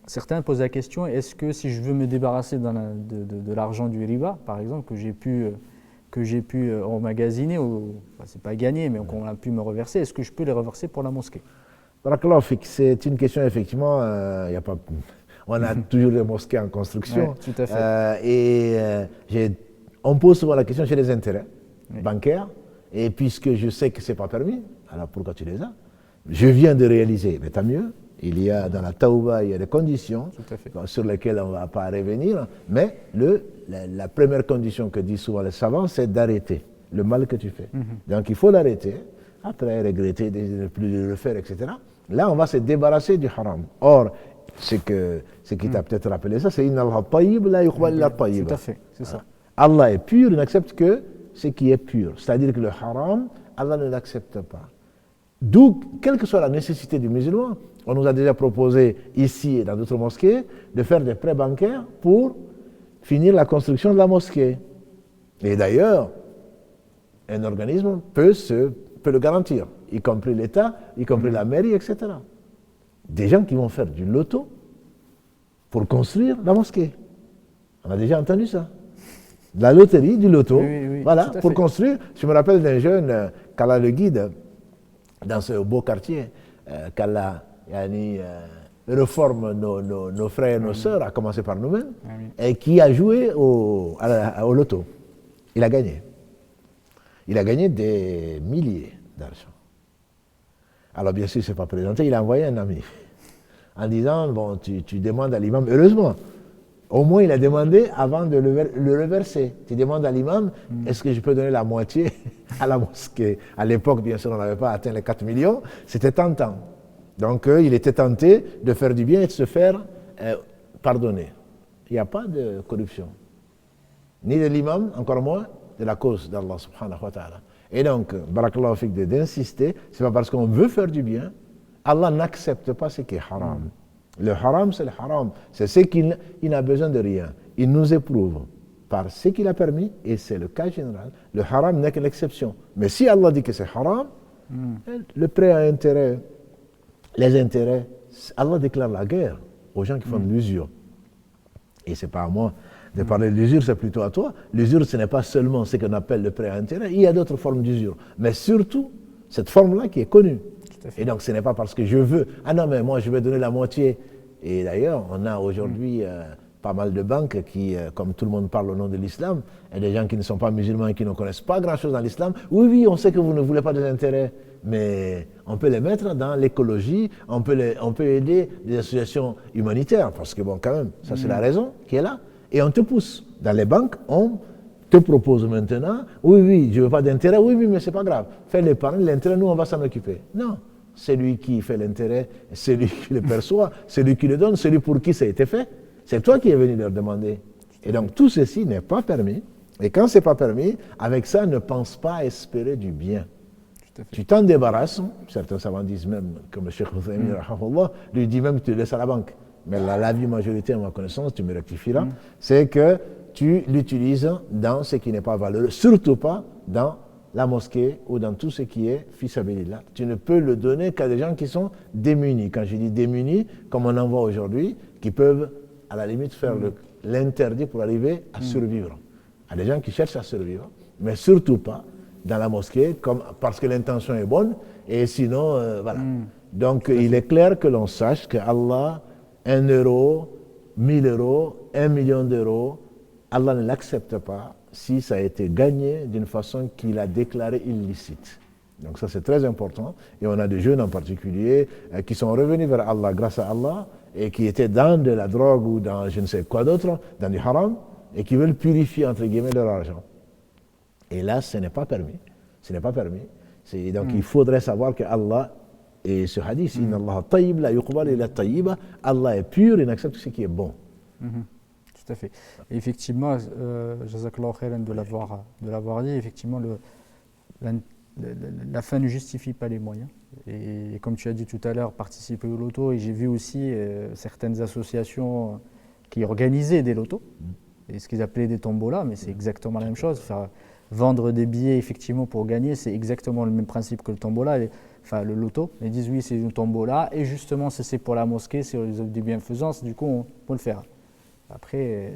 Certains posent la question, est-ce que si je veux me débarrasser de l'argent du riba, par exemple, que j'ai pu emmagasiner, c'est pas gagner, mais qu'on a pu me reverser, est-ce que je peux les reverser pour la mosquée? Barakallahu Fik, c'est une question, effectivement, on a toujours des mosquées en construction. Ouais, tout à fait. On pose souvent la question, j'ai des intérêts bancaires, et puisque je sais que ce n'est pas permis, alors pourquoi tu les as? Je viens de réaliser, mais tant mieux. Il y a dans la Tawba, il y a des conditions sur lesquelles on ne va pas revenir, mais la première condition que disent souvent les savants, c'est d'arrêter le mal que tu fais. Donc il faut l'arrêter, après regretter de ne plus le faire, etc. Là, on va se débarrasser du haram. Or, ce qui t'a peut-être rappelé ça, c'est « Inna Allah tayyib la yuqbal illa tayyib ». Tout à fait, c'est ça. Allah est pur, il n'accepte que ce qui est pur. C'est-à-dire que le haram, Allah ne l'accepte pas. D'où, quelle que soit la nécessité du musulman, on nous a déjà proposé ici et dans d'autres mosquées de faire des prêts bancaires pour finir la construction de la mosquée. Et d'ailleurs, un organisme peut le garantir, y compris l'État, y compris la mairie, etc. Des gens qui vont faire du loto pour construire la mosquée. On a déjà entendu ça. De la loterie, du loto, voilà, pour construire. Je me rappelle d'un jeune, qu'Allah le guide, dans ce beau quartier, qu'Allah reforme nos frères et nos sœurs, à commencer par nous-mêmes, et qui a joué au loto. Il a gagné. Il a gagné des milliers d'argent. Alors bien sûr, il ne s'est pas présenté, il a envoyé un ami en disant, bon, tu demandes à l'imam, heureusement, au moins il a demandé avant de le reverser. Tu demandes à l'imam, est-ce que je peux donner la moitié à la mosquée? À l'époque, bien sûr, on n'avait pas atteint les 4 millions, c'était tentant. Donc il était tenté de faire du bien et de se faire pardonner. Il n'y a pas de corruption. Ni de l'imam, encore moins de la cause d'Allah subhanahu wa ta'ala. Et donc, barakallahu fik, d'insister, c'est pas parce qu'on veut faire du bien, Allah n'accepte pas ce qui est haram. Le haram, c'est le haram. C'est ce qu'il n'a besoin de rien. Il nous éprouve par ce qu'il a permis, et c'est le cas général. Le haram n'est qu'une exception. Mais si Allah dit que c'est haram, le prêt à intérêt, les intérêts, Allah déclare la guerre aux gens qui font de l'usure. Et ce n'est pas à moi de parler de l'usure, c'est plutôt à toi. L'usure, ce n'est pas seulement ce qu'on appelle le prêt à intérêt, il y a d'autres formes d'usure. Mais surtout, cette forme-là qui est connue. Et donc, ce n'est pas parce que je veux, ah non, mais moi, je vais donner la moitié. Et d'ailleurs, on a aujourd'hui pas mal de banques qui, comme tout le monde parle au nom de l'islam, et des gens qui ne sont pas musulmans et qui ne connaissent pas grand-chose dans l'islam, oui, oui, on sait que vous ne voulez pas des intérêts, mais on peut les mettre dans l'écologie, on peut aider des associations humanitaires, parce que bon, quand même, ça c'est la raison qui est là. Et on te pousse. Dans les banques, on te propose maintenant, oui, oui, je ne veux pas d'intérêt, oui, oui, mais c'est pas grave. Fais l'épargne, l'intérêt, nous, on va s'en occuper. Non, c'est lui qui fait l'intérêt, c'est lui qui le perçoit, c'est lui qui le donne, c'est lui pour qui ça a été fait. C'est toi qui es venu leur demander. Et donc, tout ceci n'est pas permis. Et quand ce n'est pas permis, avec ça, ne pense pas espérer du bien. Tu t'en débarrasses, certains savants disent même, comme le Cheikh Hussein, lui dit même que tu le laisses à la banque. Mais l'avis majoritaire, à ma connaissance, tu me rectifieras, c'est que tu l'utilises dans ce qui n'est pas valeureux, surtout pas dans la mosquée ou dans tout ce qui est fils sabilillah. Tu ne peux le donner qu'à des gens qui sont démunis. Quand je dis démunis, comme on en voit aujourd'hui, qui peuvent à la limite faire l'interdit pour arriver à survivre. À des gens qui cherchent à survivre, mais surtout pas dans la mosquée, parce que l'intention est bonne, et sinon, voilà. Donc, il est clair que l'on sache que Allah, 1 euro, 1000 euros, 1 million d'euros, Allah ne l'accepte pas si ça a été gagné d'une façon qu'il a déclarée illicite. Donc ça, c'est très important. Et on a des jeunes en particulier qui sont revenus vers Allah grâce à Allah et qui étaient dans de la drogue ou dans je ne sais quoi d'autre, dans du haram, et qui veulent purifier, entre guillemets, leur argent. Et là, ce n'est pas permis. Ce n'est pas permis. Donc il faudrait savoir que Allah, et ce hadith, Inna Allah tayyib la yuqbal illa tayyiba, Allah est pur, il n'accepte ce qui est bon. Tout à fait. Et effectivement, Jazakallahu khairan de l'avoir dit, effectivement, la fin ne justifie pas les moyens. Et comme tu as dit tout à l'heure, participer au loto, et j'ai vu aussi certaines associations qui organisaient des lotos, et ce qu'ils appelaient des tombolas, mais c'est exactement la même chose. Vendre des billets effectivement pour gagner, c'est exactement le même principe que le tombola, enfin le loto. Ils disent oui, c'est une tombola, et justement c'est pour la mosquée, c'est les œuvres de bienfaisance, du coup on peut le faire. Après,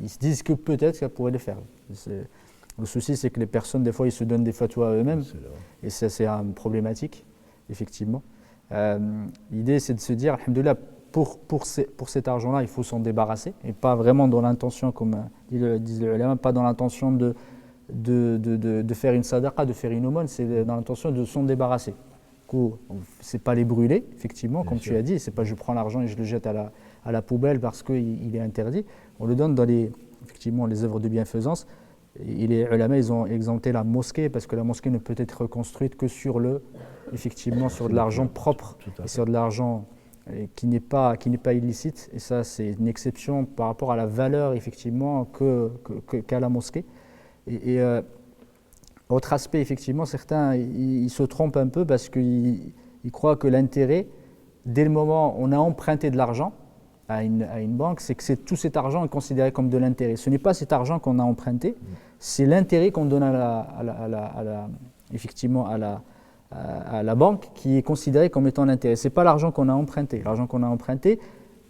ils se disent que peut-être ça pourrait le faire. Le souci, c'est que les personnes, des fois, ils se donnent des fatwas à eux-mêmes, et ça, c'est problématique, effectivement. L'idée, c'est de se dire, alhamdoulilah, pour cet argent-là, il faut s'en débarrasser, et pas vraiment dans l'intention, comme disent les ulama, pas dans l'intention de faire une sadaqa, de faire une aumône, c'est dans l'intention de s'en débarrasser. Du coup, c'est pas les brûler, effectivement, comme tu as dit, c'est pas je prends l'argent et je le jette à la poubelle parce qu'il est interdit. On le donne dans effectivement, les œuvres de bienfaisance. Et les ulama, ils ont exempté la mosquée parce que la mosquée ne peut être reconstruite que sur effectivement, sur de l'argent propre et sur de l'argent qui n'est pas illicite. Et ça, c'est une exception par rapport à la valeur, effectivement, qu'a la mosquée. Et autre aspect, effectivement, certains ils se trompent un peu parce qu'ils croient que l'intérêt, dès le moment où on a emprunté de l'argent à une banque, c'est que tout cet argent est considéré comme de l'intérêt. Ce n'est pas cet argent qu'on a emprunté, c'est l'intérêt qu'on donne effectivement à la banque qui est considéré comme étant l'intérêt. Ce n'est pas l'argent qu'on a emprunté. L'argent qu'on a emprunté,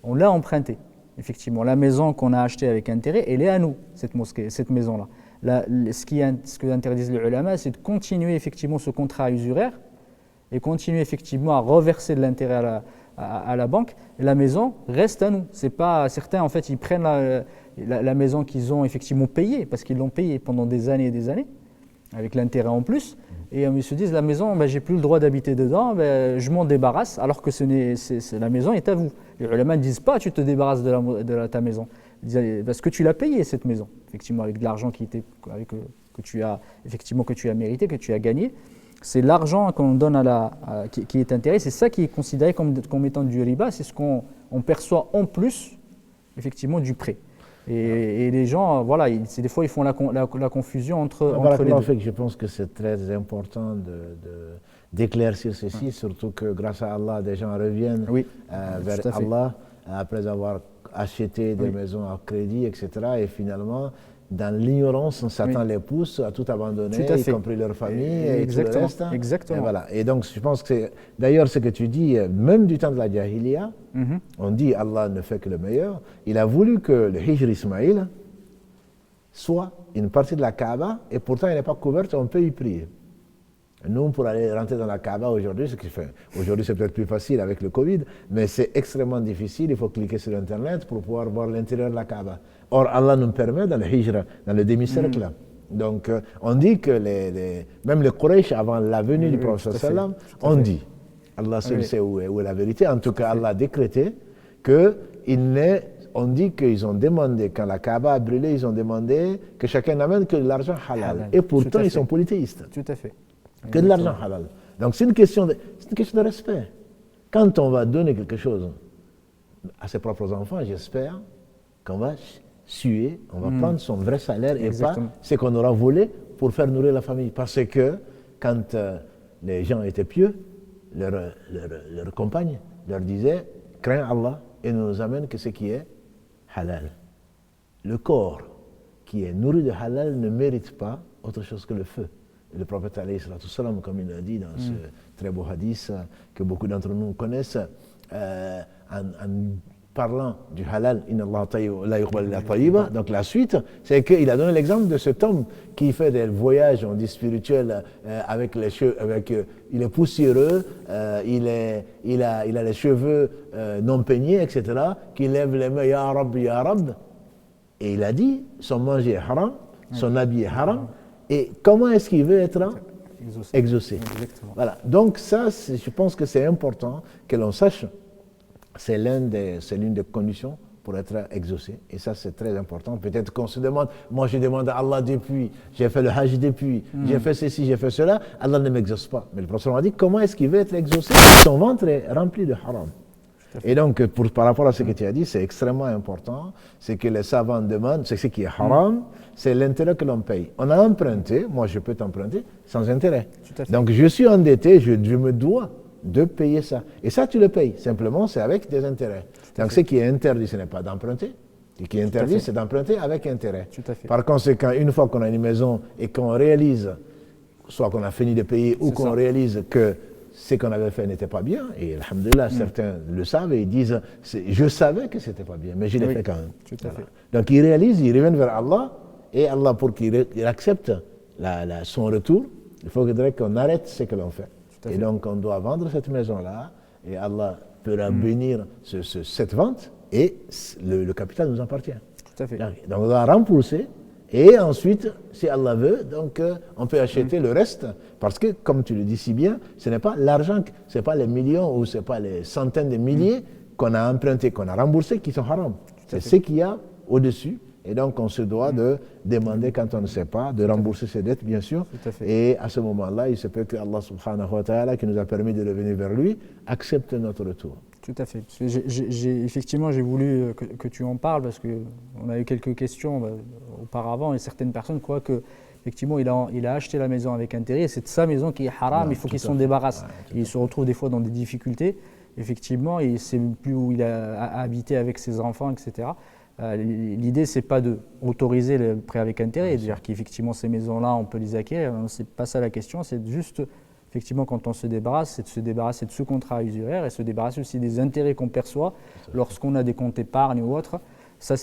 on l'a emprunté. Effectivement, la maison qu'on a achetée avec intérêt, elle est à nous, cette mosquée, cette maison-là. Ce que interdisent les ulama, c'est de continuer effectivement ce contrat usuraire et continuer effectivement à reverser de l'intérêt à la banque. Et la maison reste à nous. C'est pas certains en fait ils prennent la maison qu'ils ont effectivement payée parce qu'ils l'ont payée pendant des années et des années avec l'intérêt en plus. Et ils se disent la maison, j'ai plus le droit d'habiter dedans, je m'en débarrasse alors que la maison est à vous. Les ulama ne disent pas tu te débarrasses de ta maison. Parce que tu l'as payé cette maison, effectivement, avec de l'argent que tu as mérité, que tu as gagné. C'est l'argent qu'on donne qui est intérêt, c'est ça qui est considéré comme étant du riba, c'est ce qu'on perçoit en plus, effectivement, du prêt. Et les gens, voilà, des fois, ils font la confusion entre les deux. En fait, je pense que c'est très important d'éclaircir ceci, surtout que grâce à Allah, des gens reviennent vers Allah après avoir acheté des maisons à crédit, etc. Et finalement, dans l'ignorance, Satan les pousse à tout abandonner, y compris leur famille et tout le reste. Exactement. Et voilà. Et donc, je pense que c'est, d'ailleurs, ce que tu dis, même du temps de la Jahiliya, on dit Allah ne fait que le meilleur. Il a voulu que le Hijr Ismaïl soit une partie de la Kaaba, et pourtant elle n'est pas couverte, on peut y prier. Nous, pour aller rentrer dans la Kaaba aujourd'hui, aujourd'hui c'est peut-être plus facile avec le Covid, mais c'est extrêmement difficile, il faut cliquer sur Internet pour pouvoir voir l'intérieur de la Kaaba. Or, Allah nous permet dans le Hijra, dans le demi-cercle. Donc, on dit que même les Quraysh, avant la venue du prophète sallam, on dit, Allah seul sait où est la vérité, en tout cas Allah a décrété on dit qu'ils ont demandé, quand la Kaaba a brûlé, ils ont demandé que chacun n'amène que de l'argent halal. Et pourtant, ils sont polythéistes. Tout à fait. Que de l'argent halal. Donc c'est une question de respect. Quand on va donner quelque chose à ses propres enfants, j'espère qu'on va suer, on va prendre son vrai salaire et pas ce qu'on aura volé pour faire nourrir la famille. Parce que quand les gens étaient pieux, leurs compagnes leur disaient « Crains Allah et ne nous amène que ce qui est halal ». Le corps qui est nourri de halal ne mérite pas autre chose que le feu. Le prophète, comme il l'a dit dans ce très beau hadith que beaucoup d'entre nous connaissent, en parlant du halal, donc la suite, c'est qu'il a donné l'exemple de cet homme qui fait des voyages, on dit spirituels, avec les cheveux, il est poussiéreux, il a les cheveux non peignés, etc., qui lève les mains, Ya Rab, Ya Rab, et il a dit, son manger est haram, son habit est haram, et comment est-ce qu'il veut être exaucé. Voilà. Donc ça, je pense que c'est important que l'on sache, c'est l'une des conditions pour être exaucé. Et ça, c'est très important. Peut-être qu'on se demande, moi je demande à Allah depuis, j'ai fait le Hajj depuis, j'ai fait ceci, j'ai fait cela, Allah ne m'exauce pas. Mais le prophète a dit, comment est-ce qu'il veut être exaucé? Son ventre est rempli de haram. Et donc, par rapport à ce que tu as dit, c'est extrêmement important. C'est que les savants demandent, c'est ce qui est haram, c'est l'intérêt que l'on paye. On a emprunté, moi je peux t'emprunter sans intérêt. Donc je suis endetté, je me dois de payer ça. Et ça, tu le payes. Simplement, c'est avec des intérêts. Donc ce qui est interdit, ce n'est pas d'emprunter. Ce qui est interdit, c'est d'emprunter avec intérêt. Par conséquent, une fois qu'on a une maison et qu'on réalise, soit qu'on a fini de payer ou qu'on réalise que ce qu'on avait fait n'était pas bien, et alhamdoulilah, certains le savent et ils disent je savais que c'était pas bien, mais je l'ai fait quand même. Donc ils réalisent, ils reviennent vers Allah, et Allah, pour qu'il accepte son retour, il faudrait qu'on arrête ce que l'on fait. Et donc on doit vendre cette maison-là, et Allah pourra bénir cette vente, et le capital nous appartient. Donc on doit rembourser. Et ensuite, si Allah veut, donc on peut acheter le reste, parce que, comme tu le dis si bien, ce n'est pas l'argent, ce n'est pas les millions ou ce n'est pas les centaines de milliers qu'on a empruntés, qu'on a remboursés, qui sont haram. C'est ce qu'il y a au-dessus. Et donc, on se doit de demander, quand on ne sait pas, de rembourser ses dettes, bien sûr. Et à ce moment-là, il se peut que Allah subhanahu wa ta'ala, qui nous a permis de revenir vers lui, accepte notre retour. Tout à fait. Parce que effectivement, j'ai voulu que tu en parles parce qu'on a eu quelques questions auparavant et certaines personnes croient qu'effectivement, il a acheté la maison avec intérêt et c'est de sa maison qui est haram, il faut qu'il s'en débarrasse. Il se retrouve des fois dans des difficultés. Effectivement, il ne sait plus où il a habité avec ses enfants, etc. L'idée, c'est pas d'autoriser le prêt avec intérêt, c'est-à-dire qu'effectivement, ces maisons-là, on peut les acquérir. C'est pas ça la question, c'est juste... Effectivement, quand on se débarrasse, c'est de se débarrasser de ce contrat usuraire et se débarrasser aussi des intérêts qu'on perçoit lorsqu'on a des comptes épargne ou autre. Ça,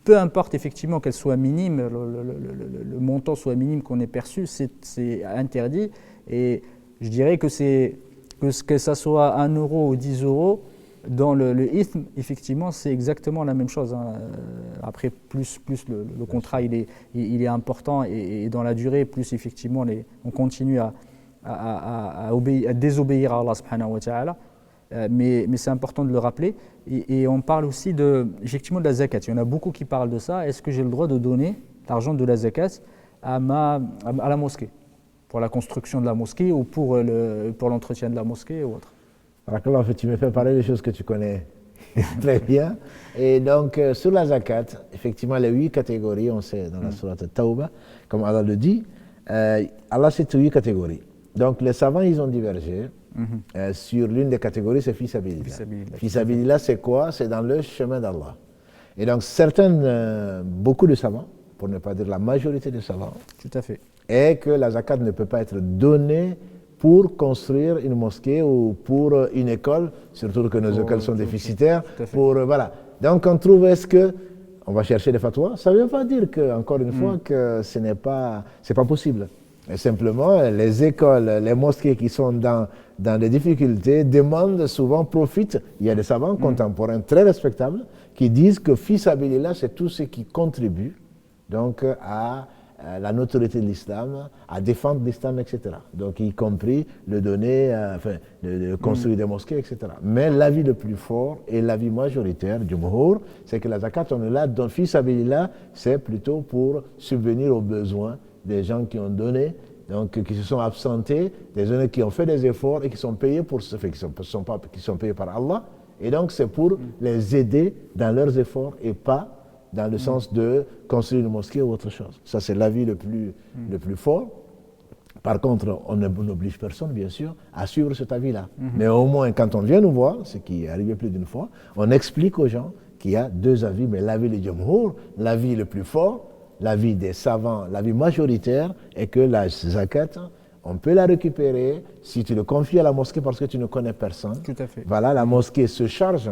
peu importe effectivement qu'elle soit minime, le montant soit minime qu'on ait perçu, c'est interdit. Et je dirais que ça soit 1 euro ou 10 euros, dans le ithme, effectivement, c'est exactement la même chose. Après, plus le contrat il est important et dans la durée, plus effectivement on continue à désobéir à Allah subhanahu wa ta'ala, mais c'est important de le rappeler. Et on parle aussi effectivement de la zakat. Il y en a beaucoup qui parlent de ça. Est-ce que j'ai le droit de donner l'argent de la zakat à la mosquée, pour la construction de la mosquée ou pour l'entretien de la mosquée ou autre? Alors, en fait, tu me fais parler des choses que tu connais très bien. Et donc, sur la zakat, effectivement, les 8 catégories, on sait dans la sourate Tawbah, comme Allah le dit, Allah cite 8 catégories. Donc les savants, ils ont divergé sur l'une des catégories, c'est Fisabilillah. Fisabilillah, c'est quoi? C'est dans le chemin d'Allah. Et donc beaucoup de savants pour ne pas dire la majorité des savants, Tout à fait. est que la zakat ne peut pas être donnée pour construire une mosquée ou pour une école, surtout que nos écoles sont déficitaires. Voilà. Donc on trouve, est-ce que on va chercher des fatwas? Ça ne veut pas dire que, encore une fois, que ce n'est pas possible. Et simplement, les écoles, les mosquées qui sont dans des difficultés demandent souvent, profitent. Il y a des savants contemporains très respectables qui disent que fils abilillah, c'est tout ce qui contribue donc à la notoriété de l'islam, à défendre l'islam, etc. Donc, y compris le donner, de construire des mosquées, etc. Mais l'avis le plus fort et l'avis majoritaire du Jumhur, c'est que la zakat, on est là, donc fils abilillah, c'est plutôt pour subvenir aux besoins des gens qui ont donné, donc qui se sont absentés, des gens qui ont fait des efforts et qui sont payés pour ce fait, qui sont payés par Allah. Et donc, c'est pour les aider dans leurs efforts et pas dans le sens de construire une mosquée ou autre chose. Ça, c'est l'avis le plus fort. Par contre, on n'oblige personne, bien sûr, à suivre cet avis-là. Mais au moins, quand on vient nous voir, ce qui est arrivé plus d'une fois, on explique aux gens qu'il y a deux avis, mais l'avis du Jumhur, l'avis le plus fort, l'avis des savants, l'avis majoritaire, est que la zakat, on peut la récupérer si tu le confies à la mosquée parce que tu ne connais personne. Tout à fait. Voilà, la mosquée se charge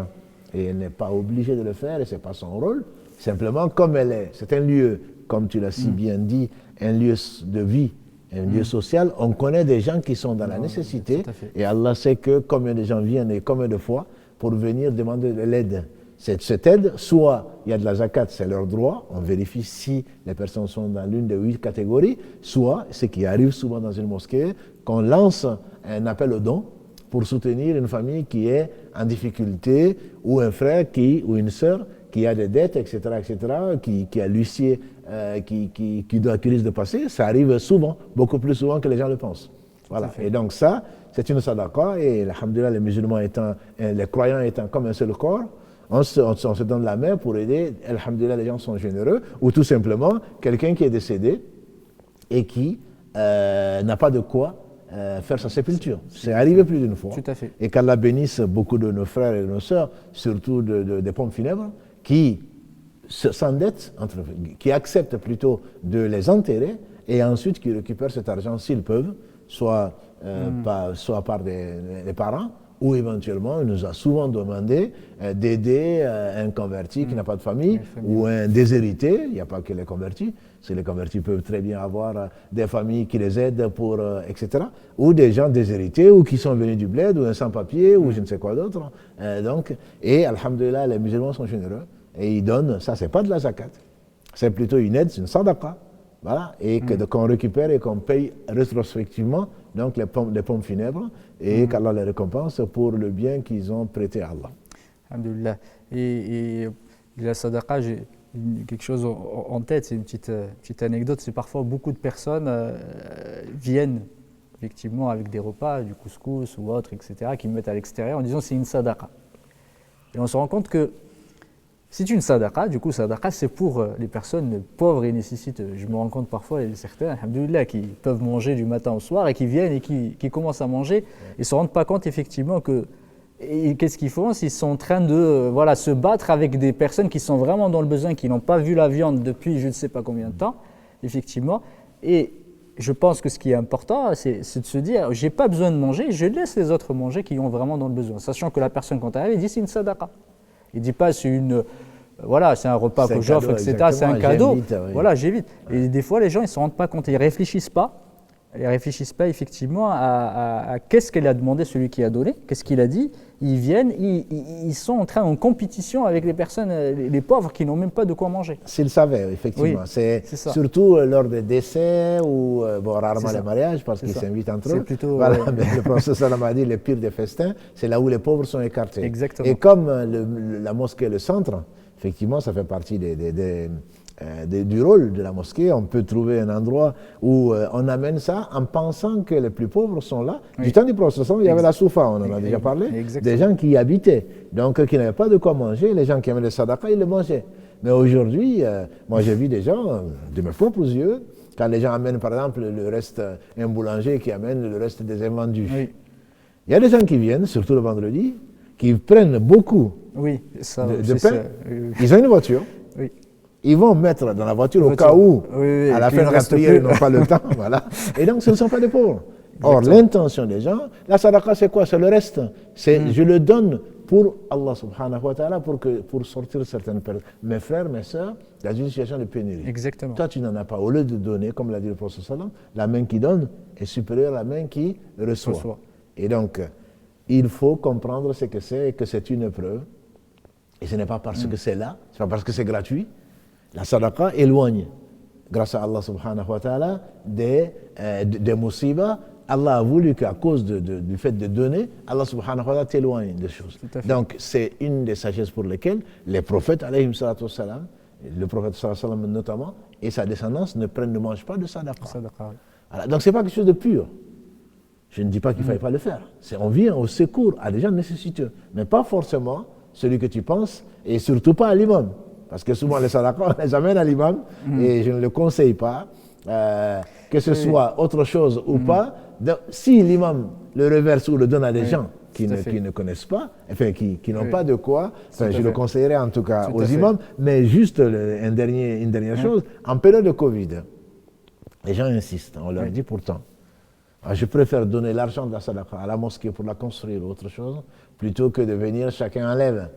et elle n'est pas obligée de le faire et ce n'est pas son rôle. Simplement, comme c'est un lieu, comme tu l'as si bien dit, un lieu de vie, un lieu social, on connaît des gens qui sont dans la nécessité et Allah sait que combien de gens viennent et combien de fois pour venir demander de l'aide. Cette aide, soit il y a de la zakat, c'est leur droit, on vérifie si les personnes sont dans l'une des 8 catégories, soit, ce qui arrive souvent dans une mosquée, qu'on lance un appel aux dons pour soutenir une famille qui est en difficulté ou un frère ou une sœur qui a des dettes, etc., qui a l'huissier qui risque de passer, ça arrive souvent, beaucoup plus souvent que les gens le pensent. Voilà. Et donc ça, c'est une sadaqa, et alhamdoulilah, les musulmans les croyants étant comme un seul corps, on se donne la main pour aider, alhamdoulilah, les gens sont généreux, ou tout simplement, quelqu'un qui est décédé et qui n'a pas de quoi faire sa sépulture. C'est arrivé plus d'une fois. Tout à fait. Et qu'Allah bénisse beaucoup de nos frères et de nos sœurs, surtout des pompes funèbres, qui s'endettent, qui acceptent plutôt de les enterrer et ensuite qui récupèrent cet argent s'ils peuvent, soit par les parents, ou éventuellement, il nous a souvent demandé d'aider un converti qui n'a pas de famille ou un déshérité. Il n'y a pas que les convertis. Les convertis peuvent très bien avoir des familles qui les aident pour, etc. Ou des gens déshérités ou qui sont venus du bled ou un sans-papier ou je ne sais quoi d'autre. Et alhamdoulilah, les musulmans sont généreux et ils donnent, ça c'est pas de la zakat. C'est plutôt une aide, c'est une sadaqa. Voilà, et qu'on récupère et qu'on paye rétrospectivement donc les pompes funèbres et qu'Allah les récompense pour le bien qu'ils ont prêté à Allah. Alhamdulillah. Et la sadaqa, j'ai quelque chose en tête, c'est une petite anecdote, c'est parfois beaucoup de personnes viennent effectivement avec des repas, du couscous ou autre, etc., qui mettent à l'extérieur en disant c'est une sadaqa. Et on se rend compte que c'est une sadaqa, du coup sadaqa c'est pour les personnes pauvres et nécessites. Je me rends compte parfois, il y a certains, alhamdoulilah, qui peuvent manger du matin au soir et qui viennent et qui commencent à manger et ne se rendent pas compte effectivement que, et qu'est-ce qu'ils font? Ils sont en train de se battre avec des personnes qui sont vraiment dans le besoin, qui n'ont pas vu la viande depuis je ne sais pas combien de temps, effectivement. Et je pense que ce qui est important, c'est de se dire, j'ai pas besoin de manger, je laisse les autres manger qui ont vraiment dans le besoin, sachant que la personne quand elle arrive, elle dit c'est une sadaqa. Il ne dit pas c'est c'est un repas que j'offre, etc. C'est un cadeau. Voilà, j'évite. Et des fois, les gens, ils ne se rendent pas compte, ils ne réfléchissent pas. Ils ne réfléchissent pas effectivement à qu'est-ce qu'elle a demandé celui qui a donné, qu'est-ce qu'il a dit. Ils viennent, ils sont en compétition avec les personnes, les pauvres qui n'ont même pas de quoi manger. S'ils savaient, effectivement. Oui, c'est surtout lors des décès ou rarement les mariages parce qu'ils s'invitent entre eux. Plutôt, voilà, mais le professeur Salam a dit le pire des festins, c'est là où les pauvres sont écartés. Exactement. Et comme la mosquée est le centre, effectivement, ça fait partie du rôle de la mosquée. On peut trouver un endroit où on amène ça en pensant que les plus pauvres sont là. Du temps du prophète, il y avait la soufa, on en a déjà parlé, des gens qui y habitaient, donc qui n'avaient pas de quoi manger. Les gens qui avaient les sadaqa, ils le mangeaient. Mais aujourd'hui, moi j'ai vu des gens, de mes propres yeux, quand les gens amènent par exemple le reste, un boulanger qui amène le reste des invendus. Oui. Il y a des gens qui viennent, surtout le vendredi, qui prennent beaucoup de pain. Ils ont une voiture. Oui. Ils vont mettre dans la voiture au cas où, à la fin de la prière, ils n'ont pas le temps. Voilà. Et donc, ce ne sont pas des pauvres. Or, l'intention des gens, la sadaqa, c'est quoi? C'est le reste. Je le donne pour Allah subhanahu wa ta'ala, pour sortir certaines personnes. Mes frères, mes sœurs, dans une situation de pénurie. Exactement. Toi, tu n'en as pas. Au lieu de donner, comme l'a dit le prophète sallam, la main qui donne est supérieure à la main qui reçoit. Et donc, il faut comprendre ce que c'est et que c'est une épreuve. Et ce n'est pas parce que c'est là, ce n'est pas parce que c'est gratuit. La sadaqa éloigne, grâce à Allah subhanahu wa ta'ala, des musibas. Allah a voulu qu'à cause du fait de donner, Allah subhanahu wa ta'ala t'éloigne des choses. Donc, c'est une des sagesses pour lesquelles les prophètes, alayhim salatu wassalam, le prophète sallallahu alayhi wa sallam notamment, et sa descendance ne mangent pas de sadaqa. Voilà. Donc, ce n'est pas quelque chose de pur. Je ne dis pas qu'il ne faille pas le faire. On vient au secours à des gens nécessiteux, mais pas forcément celui que tu penses, et surtout pas à l'imam. Parce que souvent, les sadaqa, on les amène à l'imam, et je ne le conseille pas, que ce soit autre chose ou pas. Donc, si l'imam le reverse ou le donne à des gens qui ne connaissent pas, enfin qui n'ont pas de quoi, je le conseillerais en tout cas aux imams, mais juste une dernière chose, en période de Covid, les gens insistent, on leur dit pourtant, je préfère donner l'argent de la sadaqa à la mosquée pour la construire ou autre chose, plutôt que de venir, chacun enlève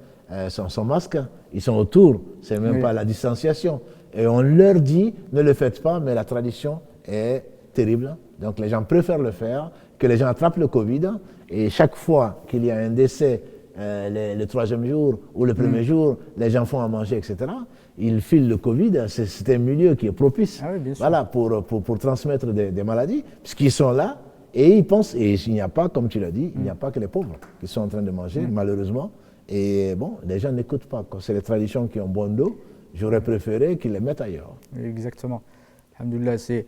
son masque, ils sont autour, c'est même pas la distanciation. Et on leur dit, ne le faites pas, mais la tradition est terrible. Donc les gens préfèrent le faire, que les gens attrapent le Covid. Et chaque fois qu'il y a un décès, le troisième jour ou le premier jour, les gens font à manger, etc. Ils filent le Covid. C'est un milieu qui est propice pour transmettre des maladies, puisqu'ils sont là et ils pensent, et il n'y a pas, comme tu l'as dit, il n'y a pas que les pauvres qui sont en train de manger, malheureusement. Et bon, les gens n'écoutent pas. C'est les traditions qui ont bon dos. J'aurais préféré qu'ils les mettent ailleurs. Exactement. Alhamdoulilah, c'est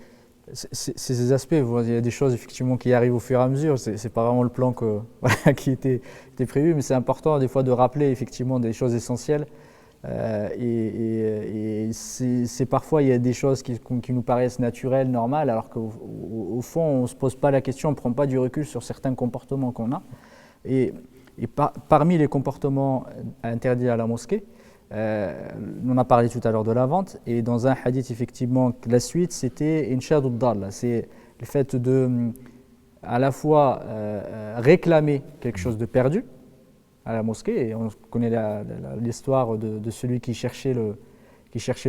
ces aspects. Il y a des choses effectivement qui arrivent au fur et à mesure. C'est pas vraiment le plan qui était prévu, mais c'est important des fois de rappeler effectivement des choses essentielles. Et c'est parfois il y a des choses qui nous paraissent naturelles, normales, alors qu'au fond on ne se pose pas la question, on ne prend pas du recul sur certains comportements qu'on a. Et parmi les comportements interdits à la mosquée, on a parlé tout à l'heure de la vente, et dans un hadith effectivement la suite c'était inshadud dal, c'est le fait de à la fois réclamer quelque chose de perdu à la mosquée, et on connaît l'histoire de celui qui cherchait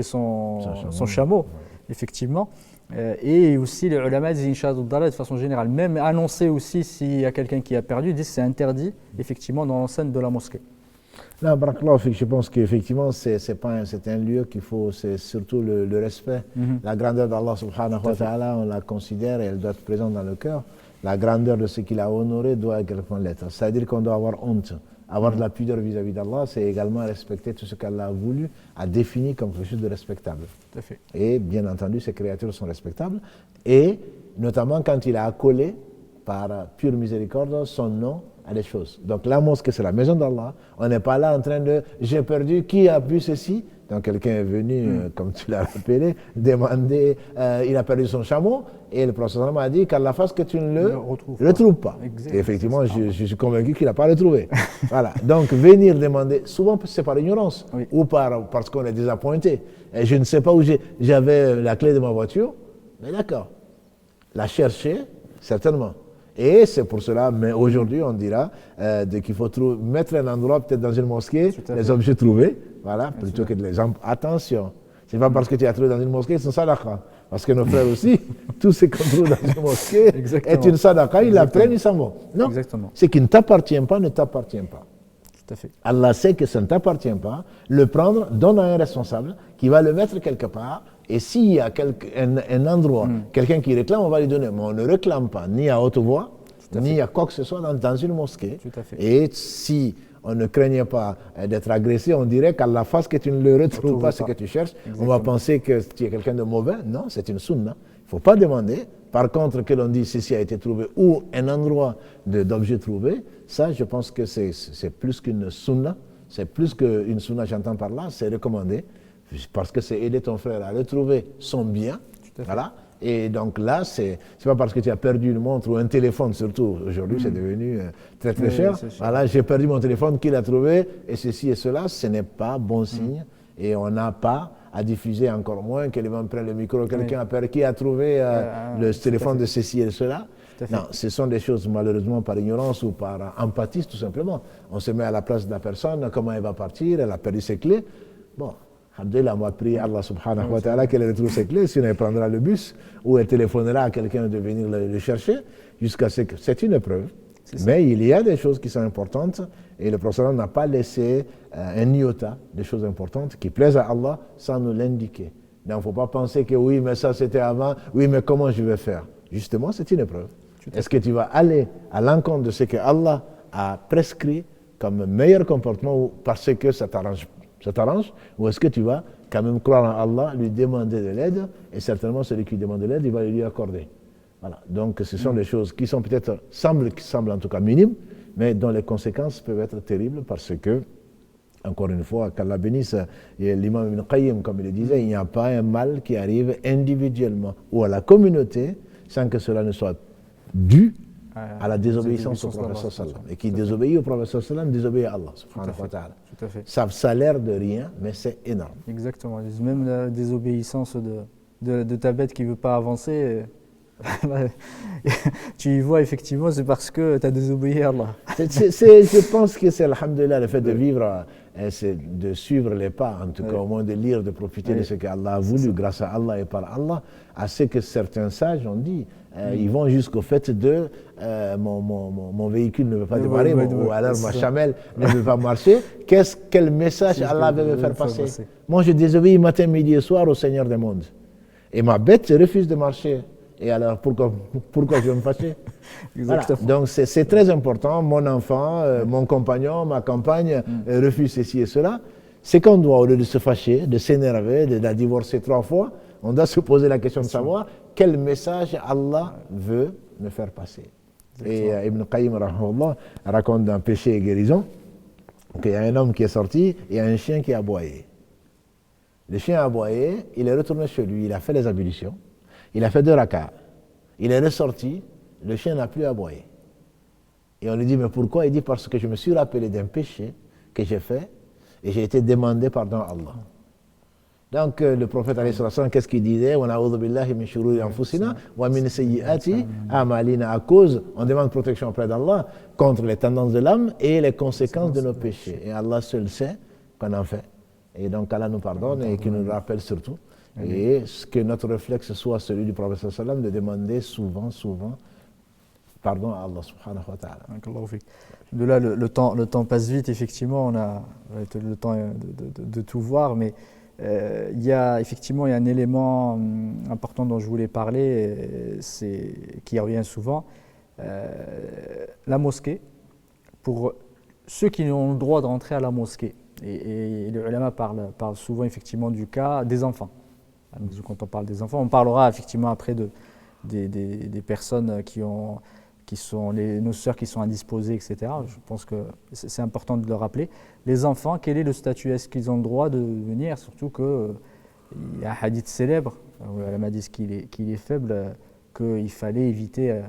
son chameau, effectivement, et aussi les ulama disent inshadud dal de façon générale, même annoncer aussi s'il y a quelqu'un qui a perdu, disent c'est interdit effectivement dans l'enceinte de la mosquée. Là, barakallahu fik, je pense qu'effectivement, c'est un lieu qu'il faut, c'est surtout le respect. La grandeur d'Allah subhanahu wa ta'ala, on la considère et elle doit être présente dans le cœur. La grandeur de ce qu'il a honoré doit également l'être. C'est-à-dire qu'on doit avoir honte. Avoir de la pudeur vis-à-vis d'Allah, c'est également respecter tout ce qu'Allah a voulu, a défini comme quelque chose de respectable. Tout à fait. Et bien entendu, ces créatures sont respectables. Et notamment quand il a accolé, par pure miséricorde, son nom à des choses. Donc la mosquée, c'est la maison d'Allah. On n'est pas là en train de « j'ai perdu, qui a pu ceci ?» Donc quelqu'un est venu, comme tu l'as rappelé, demander, il a perdu son chameau, et le prophète a dit qu'Allah fasse que tu ne le retrouves pas. Et effectivement, je suis convaincu qu'il n'a pas retrouvé. Voilà. Donc venir demander, souvent c'est par ignorance, ou parce qu'on est désappointé. Et je ne sais pas où j'avais la clé de ma voiture, mais d'accord. La chercher, certainement. Et c'est pour cela, mais aujourd'hui, on dira qu'il faut mettre un endroit, peut-être dans une mosquée, les objets trouvés, voilà, plutôt que de les empêcher. Attention, ce n'est pas parce que tu as trouvé dans une mosquée, c'est une sadaqa. Parce que nos frères aussi, tout ce qu'on trouve dans une mosquée est une sadaqa, ils la prennent, ils s'en vont. Non, ce qui ne t'appartient pas, ne t'appartient pas. Tout à fait. Allah sait que ça ne t'appartient pas, le prendre, donne à un responsable qui va le mettre quelque part. Et s'il y a un endroit, quelqu'un qui réclame, on va lui donner. Mais on ne réclame pas, ni à haute voix, ni à quoi que ce soit dans une mosquée. Tout à fait. Et si on ne craignait pas d'être agressé, on dirait qu'Allah fasse que tu ne le retrouves pas ce que tu cherches. Exactement. On va penser que tu es quelqu'un de mauvais. Non, c'est une sunna. Il ne faut pas demander. Par contre, que l'on dit ceci a été trouvé ou un endroit d'objet trouvé, ça, je pense que c'est plus qu'une sunna. C'est plus qu'une sunna, j'entends par là, c'est recommandé. Parce que c'est aider ton frère à retrouver son bien. Voilà. Et donc là, c'est pas parce que tu as perdu une montre ou un téléphone, surtout aujourd'hui, c'est devenu très très cher. Voilà, j'ai perdu mon téléphone, qui l'a trouvé, et ceci et cela, ce n'est pas bon signe. Et on n'a pas à diffuser, encore moins que l'imam prenne le micro, quelqu'un qui a trouvé le téléphone de ceci et cela. Non, ce sont des choses malheureusement par ignorance ou par empathie tout simplement. On se met à la place de la personne, comment elle va partir, elle a perdu ses clés. Bon, alhamdoulilah, on va prier Allah subhanahu wa ta'ala qu'elle retrouve ses clés, sinon elle prendra le bus ou elle téléphonera à quelqu'un de venir le chercher jusqu'à ce que... C'est une épreuve. Mais il y a des choses qui sont importantes et le prophète n'a pas laissé un iota de choses importantes qui plaisent à Allah sans nous l'indiquer. Donc il ne faut pas penser que oui, mais ça c'était avant, oui, mais comment je vais faire? Justement, c'est une épreuve. Est-ce que tu vas aller à l'encontre de ce que Allah a prescrit comme meilleur comportement parce que ça t'arrange, ou est-ce que tu vas quand même croire en Allah, lui demander de l'aide, et certainement celui qui demande de l'aide, il va lui accorder. Voilà. Donc ce sont des choses qui sont peut-être, qui semblent en tout cas minimes, mais dont les conséquences peuvent être terribles parce que, encore une fois, qu'Allah bénisse, l'imam Ibn Qayyim, comme il le disait, il n'y a pas un mal qui arrive individuellement ou à la communauté sans que cela ne soit dû à la désobéissance au prophète sallam. Et qui désobéit au prophète sallam, désobéit à Allah subhanahu wa ta'ala. Ça a l'air de rien, mais c'est énorme. Exactement. Même la désobéissance de ta bête qui ne veut pas avancer, tu y vois effectivement, c'est parce que tu as désobéi à Allah. Je pense que c'est, alhamdoulilah, le fait de vivre, c'est de suivre les pas, en tout cas au moins de lire, de profiter de ce qu'Allah a voulu, grâce à Allah et par Allah, à ce que certains sages ont dit. Ils vont jusqu'au fait de mon véhicule ne veut pas démarrer, ou alors ma chamelle ne veut pas marcher. Quel message Allah veut me faire passer? Moi, je désobéis matin, midi et soir au Seigneur des mondes. Et ma bête refuse de marcher. Et alors, pourquoi je vais me fâcher? Voilà. Donc, c'est très important. Mon enfant, mon compagnon, ma compagne refusent ceci et cela. C'est qu'on doit, au lieu de se fâcher, de s'énerver, de la divorcer 3 fois, on doit se poser la question de savoir quel message Allah veut me faire passer. Et Ibn Qayyim raconte dans Péché et guérison qu'il y a un homme qui est sorti et un chien qui a aboyé. Le chien a aboyé, il est retourné chez lui, il a fait les ablutions, il a fait 2 rakats, il est ressorti, le chien n'a plus aboyé. Et on lui dit, mais pourquoi? Il dit, parce que je me suis rappelé d'un péché que j'ai fait et j'ai été demandé pardon à Allah. Donc le prophète alayhi sallam, qu'est-ce qu'il disait? Wa na'udhu billahi min shururi anfusina wa min sayyiati a'malina. À cause, on demande protection auprès d'Allah contre les tendances de l'âme et les conséquences de nos péchés. Et Allah seul sait qu'on en fait. Et donc Allah nous pardonne et qu'il nous rappelle surtout. Et que notre réflexe soit celui du prophète sallam de demander souvent pardon à Allah subhanahu wa ta'ala. De là, le temps passe vite, effectivement, on a le temps de tout voir, mais il y a un élément important dont je voulais parler, qui revient souvent, la mosquée. Pour ceux qui ont le droit de rentrer à la mosquée, et les ulama parlent souvent effectivement du cas des enfants. Quand on parle des enfants, on parlera effectivement après des personnes qui sont nos sœurs qui sont indisposées, etc. Je pense que c'est important de le rappeler. Les enfants, quel est le statut? Est-ce qu'ils ont le droit de venir? Surtout qu'il y a un hadith célèbre, où elle m'a dit qu'il est faible, qu'il fallait éviter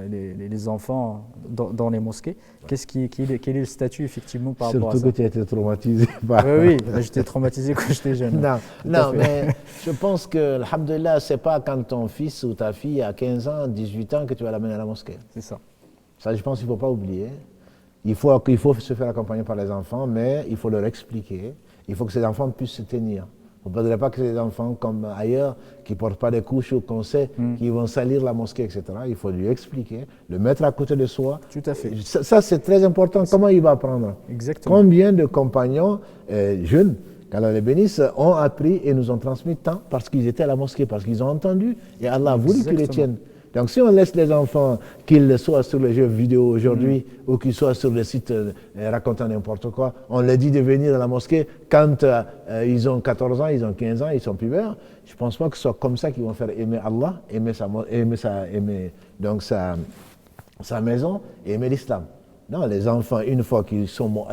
les enfants dans les mosquées. Quel est le statut effectivement par rapport à ça? Surtout que tu as été traumatisé par... Oui, j'étais traumatisé quand j'étais jeune. Non, mais je pense que, alhamdoulilah, ce n'est pas quand ton fils ou ta fille a 15 ans, 18 ans que tu vas l'amener à la mosquée. C'est ça. Ça, je pense qu'il ne faut pas oublier. Il faut se faire accompagner par les enfants, mais il faut leur expliquer. Il faut que ces enfants puissent se tenir. On ne voudrait pas que ces enfants, comme ailleurs, qui ne portent pas des couches ou qu'on sait, qui vont salir la mosquée, etc. Il faut lui expliquer, le mettre à côté de soi. Tout à fait. Ça c'est très important. Comment il va apprendre? Exactement. Combien de compagnons jeunes, qu'Allah les bénisse, ont appris et nous ont transmis tant parce qu'ils étaient à la mosquée, parce qu'ils ont entendu et Allah a voulu qu'ils les tiennent. Donc si on laisse les enfants, qu'ils soient sur les jeux vidéo aujourd'hui ou qu'ils soient sur les sites racontant n'importe quoi, on leur dit de venir à la mosquée quand ils ont 14 ans, ils ont 15 ans, ils sont pubères, je ne pense pas que ce soit comme ça qu'ils vont faire aimer Allah, aimer sa maison et aimer l'islam. Non, les enfants, une fois qu'ils sont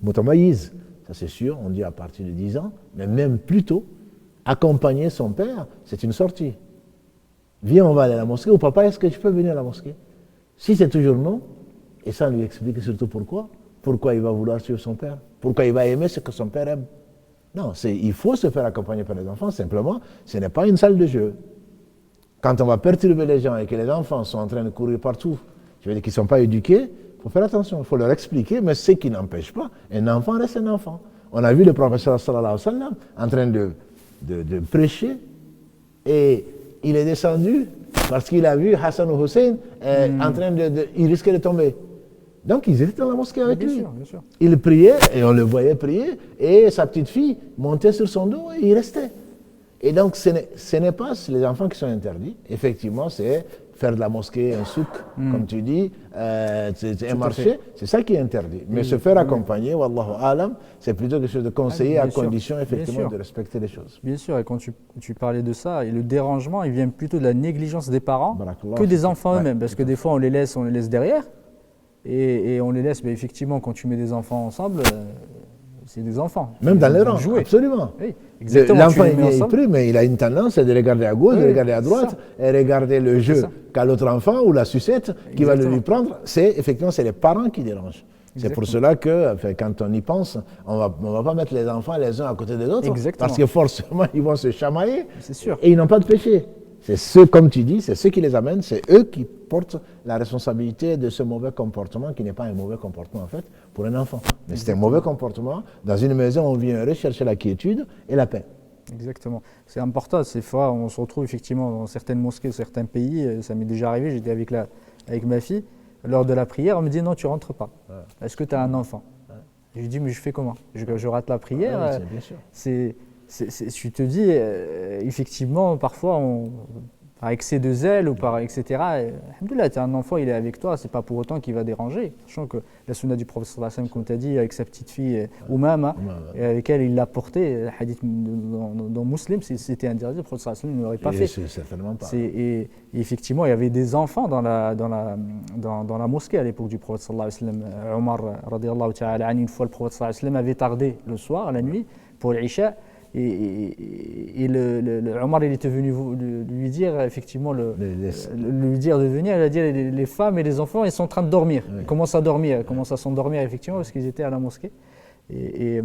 mutamayiz, ça c'est sûr, on dit à partir de 10 ans, mais même plus tôt, accompagner son père, c'est une sortie. Viens, on va aller à la mosquée, ou papa, est-ce que tu peux venir à la mosquée? Si c'est toujours non, et ça lui explique surtout pourquoi il va vouloir suivre son père, pourquoi il va aimer ce que son père aime. Non, il faut se faire accompagner par les enfants, simplement, ce n'est pas une salle de jeu. Quand on va perturber les gens et que les enfants sont en train de courir partout, je veux dire qu'ils ne sont pas éduqués, il faut faire attention, il faut leur expliquer, mais ce qui n'empêche pas, un enfant reste un enfant. On a vu le professeur sallallahu alayhi wa sallam en train de prêcher et il est descendu parce qu'il a vu Hassan ou Hussein en train il risquait de tomber. Donc ils étaient dans la mosquée avec lui. Bien sûr. Il priait et on le voyait prier et sa petite fille montait sur son dos et il restait. Et donc ce n'est pas les enfants qui sont interdits, effectivement c'est faire de la mosquée un souk, comme tu dis, c'est un marché, c'est ça qui est interdit. Mais se faire accompagner, wallahu alam, c'est plutôt quelque chose de conseillé à condition effectivement de respecter les choses. Bien sûr, et quand tu parlais de ça, et le dérangement, il vient plutôt de la négligence des parents que des enfants eux-mêmes, parce que des fois on les laisse derrière, et on les laisse, mais effectivement quand tu mets des enfants ensemble, c'est des enfants. Même dans les rangs, absolument. Oui, exactement. L'enfant il prie, mais il a une tendance de regarder à gauche, de regarder à droite, et regarder le jeu qu'a l'autre enfant ou la sucette qui va le lui prendre. Effectivement, c'est les parents qui dérangent. C'est pour cela que, quand on y pense, on va pas mettre les enfants les uns à côté des autres, parce que forcément, ils vont se chamailler, et ils n'ont pas de péché. C'est ceux, comme tu dis, c'est ceux qui les amènent, c'est eux qui portent la responsabilité de ce mauvais comportement, qui n'est pas un mauvais comportement en fait, pour un enfant. Mais c'est un mauvais comportement. Dans une maison, on vient rechercher la quiétude et la paix. Exactement. C'est important. Ces fois, on se retrouve effectivement dans certaines mosquées, certains pays. Ça m'est déjà arrivé, j'étais avec ma fille. Lors de la prière, on me dit non, tu rentres pas. Ouais. Est-ce que tu as un enfant? Je lui dis, mais je fais comment? Je rate la prière. Oui, bien sûr. Tu te dis, effectivement, parfois, par excès de zèle ou par etc. Alhamdoulilah, tu as un enfant, il est avec toi, c'est pas pour autant qu'il va déranger. Sachant que la sunna du prophète sallallahu alayhi wa sallam, comme tu as dit, avec sa petite fille Oumama, avec elle, il l'a portée, le hadith dans Muslim, c'était interdit, le prophète sallallahu alayhi wa sallam ne l'aurait pas fait. C'est certainement pas. Et effectivement, il y avait des enfants dans la mosquée à l'époque du prophète sallallahu alayhi wa sallam. Omar, radiyallahu ta'ala, une fois le prophète sallallahu alayhi wa sallam avait tardé le soir, la nuit, pour l'Isha. Et Omar il était venu lui dire effectivement lui dire de venir, il a dit les femmes et les enfants ils sont en train de dormir, ils commencent à s'endormir effectivement parce qu'ils étaient à la mosquée et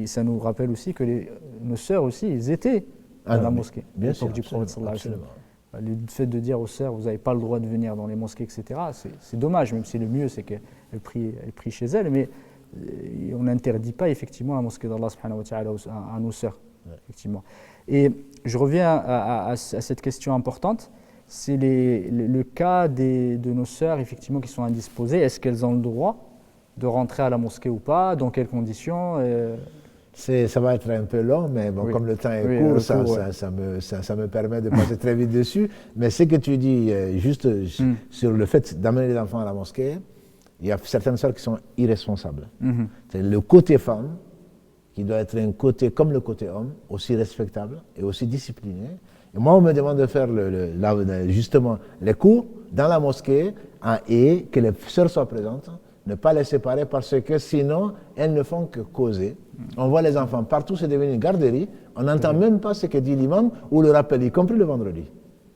ça nous rappelle aussi que nos sœurs aussi ils étaient à la mosquée à l'époque du prophète sallallahu alayhi wa sallam. Le fait de dire aux sœurs vous n'avez pas le droit de venir dans les mosquées etc. c'est dommage, même si le mieux c'est qu'elles prient chez elles, mais on n'interdit pas effectivement la mosquée d'Allah subhanahu wa ta'ala à nos sœurs. Effectivement. Et je reviens à cette question importante, c'est le cas de nos sœurs effectivement qui sont indisposées. Est-ce qu'elles ont le droit de rentrer à la mosquée ou pas? Dans quelles conditions? Ça va être un peu long, mais bon, comme le temps est court, ça me permet de passer très vite dessus. Mais ce que tu dis, juste sur le fait d'amener les enfants à la mosquée, il y a certaines sœurs qui sont irresponsables. C'est le côté femme qui doit être un côté comme le côté homme, aussi respectable et aussi discipliné. Et moi, on me demande de faire justement les cours dans la mosquée et que les sœurs soient présentes, ne pas les séparer parce que sinon, elles ne font que causer. On voit les enfants partout, c'est devenu une garderie. On n'entend même pas ce que dit l'imam ou le rappel, y compris le vendredi.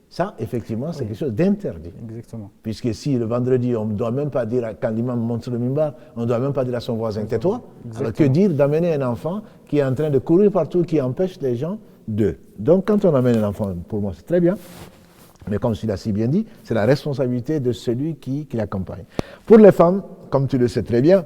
Ça, effectivement, c'est quelque chose d'interdit. Exactement. Puisque si le vendredi, on ne doit même pas dire, quand l'imam monte sur le mimbar, on ne doit même pas dire à son voisin, tais-toi. Alors que dire d'amener un enfant qui est en train de courir partout, qui empêche les gens de. Donc, quand on amène un enfant, pour moi, c'est très bien. Mais comme tu l'as si bien dit, c'est la responsabilité de celui qui l'accompagne. Pour les femmes, comme tu le sais très bien,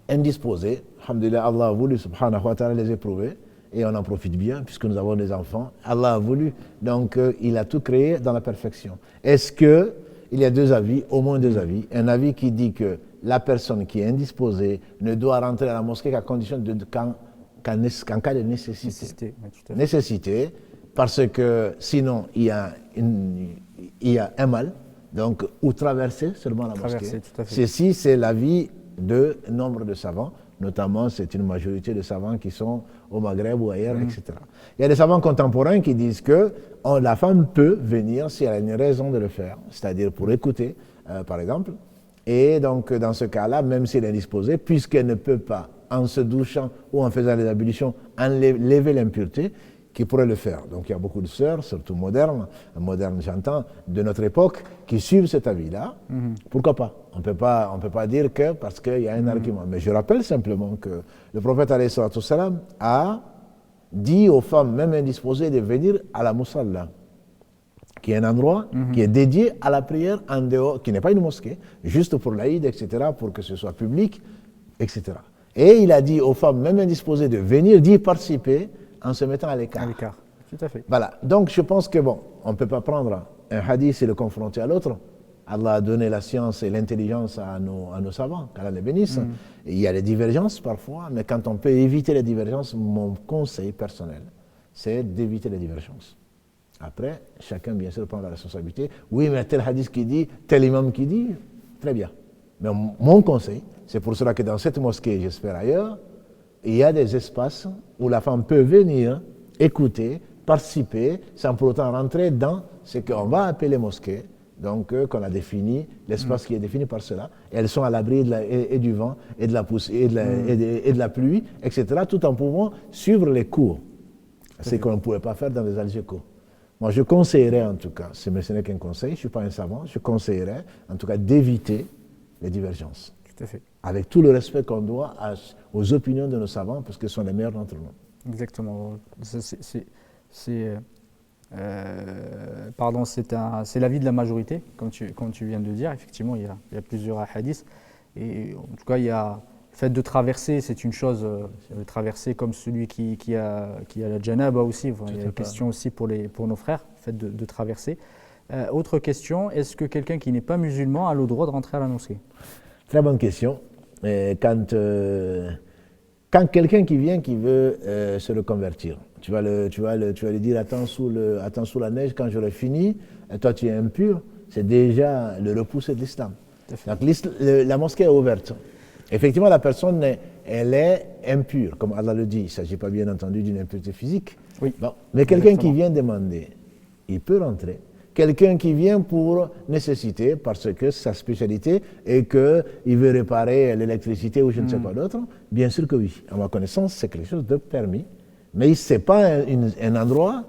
indisposées, alhamdulillah, Allah a voulu, subhanahu wa ta'ala, les éprouver. Et on en profite bien puisque nous avons des enfants. Allah a voulu, donc il a tout créé dans la perfection. Est-ce qu'il y a deux avis, au moins deux avis? Un avis qui dit que la personne qui est indisposée ne doit rentrer à la mosquée qu'à condition qu'en cas de nécessité. Nécessité, parce que sinon il y a un mal, donc ou traverser seulement la mosquée. Ceci, c'est l'avis de nombre de savants. Notamment, c'est une majorité de savants qui sont au Maghreb ou ailleurs, etc. Il y a des savants contemporains qui disent que la femme peut venir si elle a une raison de le faire, c'est-à-dire pour écouter, par exemple. Et donc, dans ce cas-là, même si elle est indisposée, puisqu'elle ne peut pas, en se douchant ou en faisant les ablutions, enlever l'impureté, qui pourrait le faire. Donc il y a beaucoup de sœurs, surtout modernes j'entends, de notre époque, qui suivent cet avis-là. Pourquoi pas? On ne peut pas dire que parce qu'il y a un argument. Mais je rappelle simplement que le prophète alayhi salatu wassalam a dit aux femmes, même indisposées, de venir à la Musalla, qui est un endroit qui est dédié à la prière en dehors, qui n'est pas une mosquée, juste pour l'Aïd, etc., pour que ce soit public, etc. Et il a dit aux femmes, même indisposées, de venir, d'y participer en se mettant à l'écart. À l'écart, tout à fait. Voilà, donc je pense que bon, on ne peut pas prendre un hadith et le confronter à l'autre. Allah a donné la science et l'intelligence à nos savants, qu'Allah les bénisse. Et il y a des divergences parfois, mais quand on peut éviter les divergences, mon conseil personnel, c'est d'éviter les divergences. Après, chacun bien sûr prend la responsabilité. Oui, mais tel hadith qui dit, tel imam qui dit, très bien. Mais mon conseil, c'est pour cela que dans cette mosquée, j'espère ailleurs, il y a des espaces où la femme peut venir, écouter, participer, sans pour autant rentrer dans ce qu'on va appeler mosquée, donc qu'on a défini, l'espace qui est défini par cela. Et elles sont à l'abri et du vent, et de la poussière, et de la pluie, etc., tout en pouvant suivre les cours. Ce qu'on ne pouvait pas faire dans les algécos. Moi, je conseillerais en tout cas, ce n'est qu'un conseil, je ne suis pas un savant, je conseillerais en tout cas d'éviter les divergences. Tout à fait. Avec tout le respect qu'on doit aux opinions de nos savants, parce qu'ils sont les meilleurs d'entre nous. Exactement. C'est l'avis de la majorité, comme tu viens de dire. Effectivement, il y a plusieurs hadiths. Et en tout cas, il y a le fait de traverser, c'est une chose. De traverser comme celui qui a la janaba aussi. Il y a une question aussi pour nos frères, le fait de traverser. Autre question, est-ce que quelqu'un qui n'est pas musulman a le droit de rentrer à la mosquée? Très bonne question. Quand quelqu'un qui vient, qui veut se reconvertir, tu vas lui dire attends sous la neige quand j'aurai fini, et toi tu es impur, c'est déjà le repousser de l'islam. Donc la mosquée est ouverte. Effectivement, la personne, elle est impure, comme Allah le dit. Il ne s'agit pas bien entendu d'une impureté physique. Oui. Bon. Mais quelqu'un qui vient demander, il peut rentrer. Quelqu'un qui vient pour nécessité, parce que sa spécialité est qu'il veut réparer l'électricité ou je ne sais quoi d'autre, bien sûr que oui. À ma connaissance, c'est quelque chose de permis. Mais ce n'est pas un endroit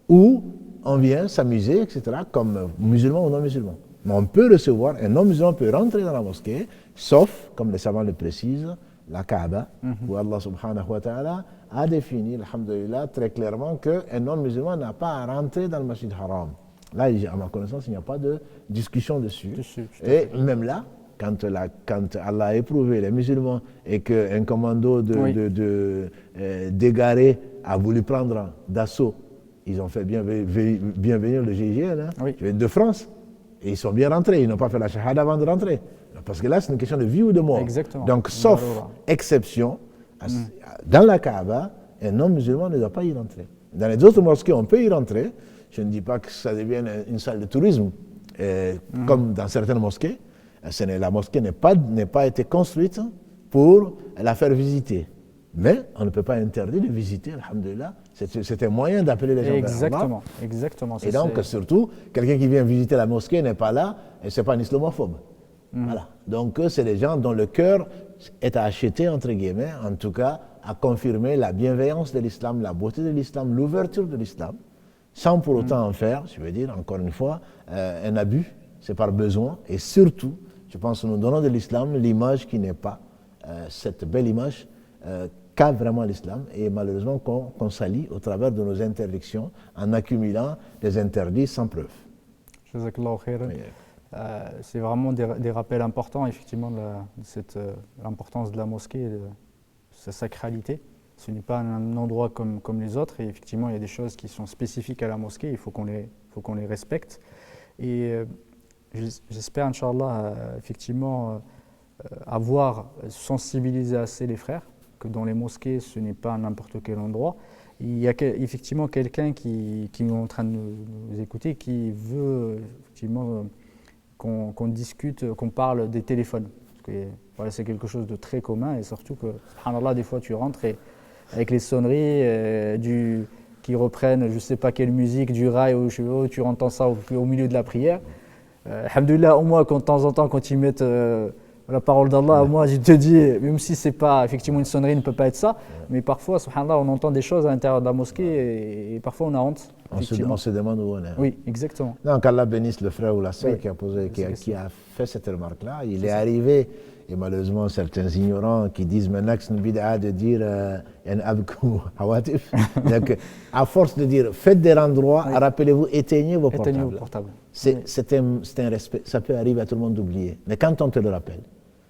où on vient s'amuser, etc., comme musulman ou non musulman. Mais on peut recevoir, un non-musulman peut rentrer dans la mosquée, sauf, comme les savants le précisent, la Kaaba, où Allah subhanahu wa ta'ala a défini, alhamdulillah, très clairement qu'un non-musulman n'a pas à rentrer dans le Masjid Haram. Là, à ma connaissance, il n'y a pas de discussion dessus. Et même là, quand Allah a éprouvé les musulmans et qu'un commando d'égarés a voulu prendre d'assaut, ils ont fait bien venir le GIGN de France. Et ils sont bien rentrés, ils n'ont pas fait la shahada avant de rentrer. Parce que là, c'est une question de vie ou de mort. Exactement. Donc, sauf exception, dans la Kaaba, un non-musulman ne doit pas y rentrer. Dans les autres mosquées, on peut y rentrer. Je ne dis pas que ça devienne une salle de tourisme, comme dans certaines mosquées. La mosquée n'a pas été construite pour la faire visiter. Mais on ne peut pas interdire de visiter, alhamdulillah. C'est un moyen d'appeler les gens vers Allah. Exactement. Et donc, surtout, quelqu'un qui vient visiter la mosquée n'est pas là, et ce n'est pas un islamophobe. Voilà. Donc, c'est des gens dont le cœur est à acheter, entre guillemets, en tout cas, à confirmer la bienveillance de l'islam, la beauté de l'islam, l'ouverture de l'islam, sans pour autant en faire, je veux dire, encore une fois, un abus. C'est par besoin. Et surtout, je pense que nous donnons de l'islam l'image qui n'est pas cette belle image qu'a vraiment l'islam, et malheureusement qu'on salit au travers de nos interdictions en accumulant des interdits sans preuve. Jazakallahu khairan. C'est vraiment des rappels importants, effectivement, de l'importance de la mosquée, de sa sacralité. Ce n'est pas un endroit comme les autres, et effectivement, il y a des choses qui sont spécifiques à la mosquée, il faut qu'on les respecte. Et j'espère, Inch'Allah, effectivement, sensibiliser assez les frères, que dans les mosquées, ce n'est pas n'importe quel endroit. Il y a effectivement quelqu'un qui est en train de nous écouter, qui veut effectivement qu'on discute, qu'on parle des téléphones. Parce que, voilà, c'est quelque chose de très commun, et surtout que, subhanallah, des fois tu rentres et avec les sonneries qui reprennent je ne sais pas quelle musique, du rail, ou tu entends ça au milieu de la prière. Alhamdulillah, au moins, de temps en temps, quand ils mettent la parole d'Allah, moi je te dis, même si c'est pas, effectivement une sonnerie ne peut pas être ça, mais parfois, subhanallah, on entend des choses à l'intérieur de la mosquée et parfois on a honte. On se demande où on est. Oui, exactement. Donc Allah bénisse le frère ou la sœur qui a fait cette remarque-là. Il est arrivé Et malheureusement, certains ignorants qui disent maintenant que c'est une bid'a de dire yan abkou hawatif. Donc, à force de dire faites des endroits, Oui. rappelez-vous, éteignez vos Éteignez vos portables. portables. Oui. C'est un respect. Ça peut arriver à tout le monde d'oublier. Mais quand on te le rappelle,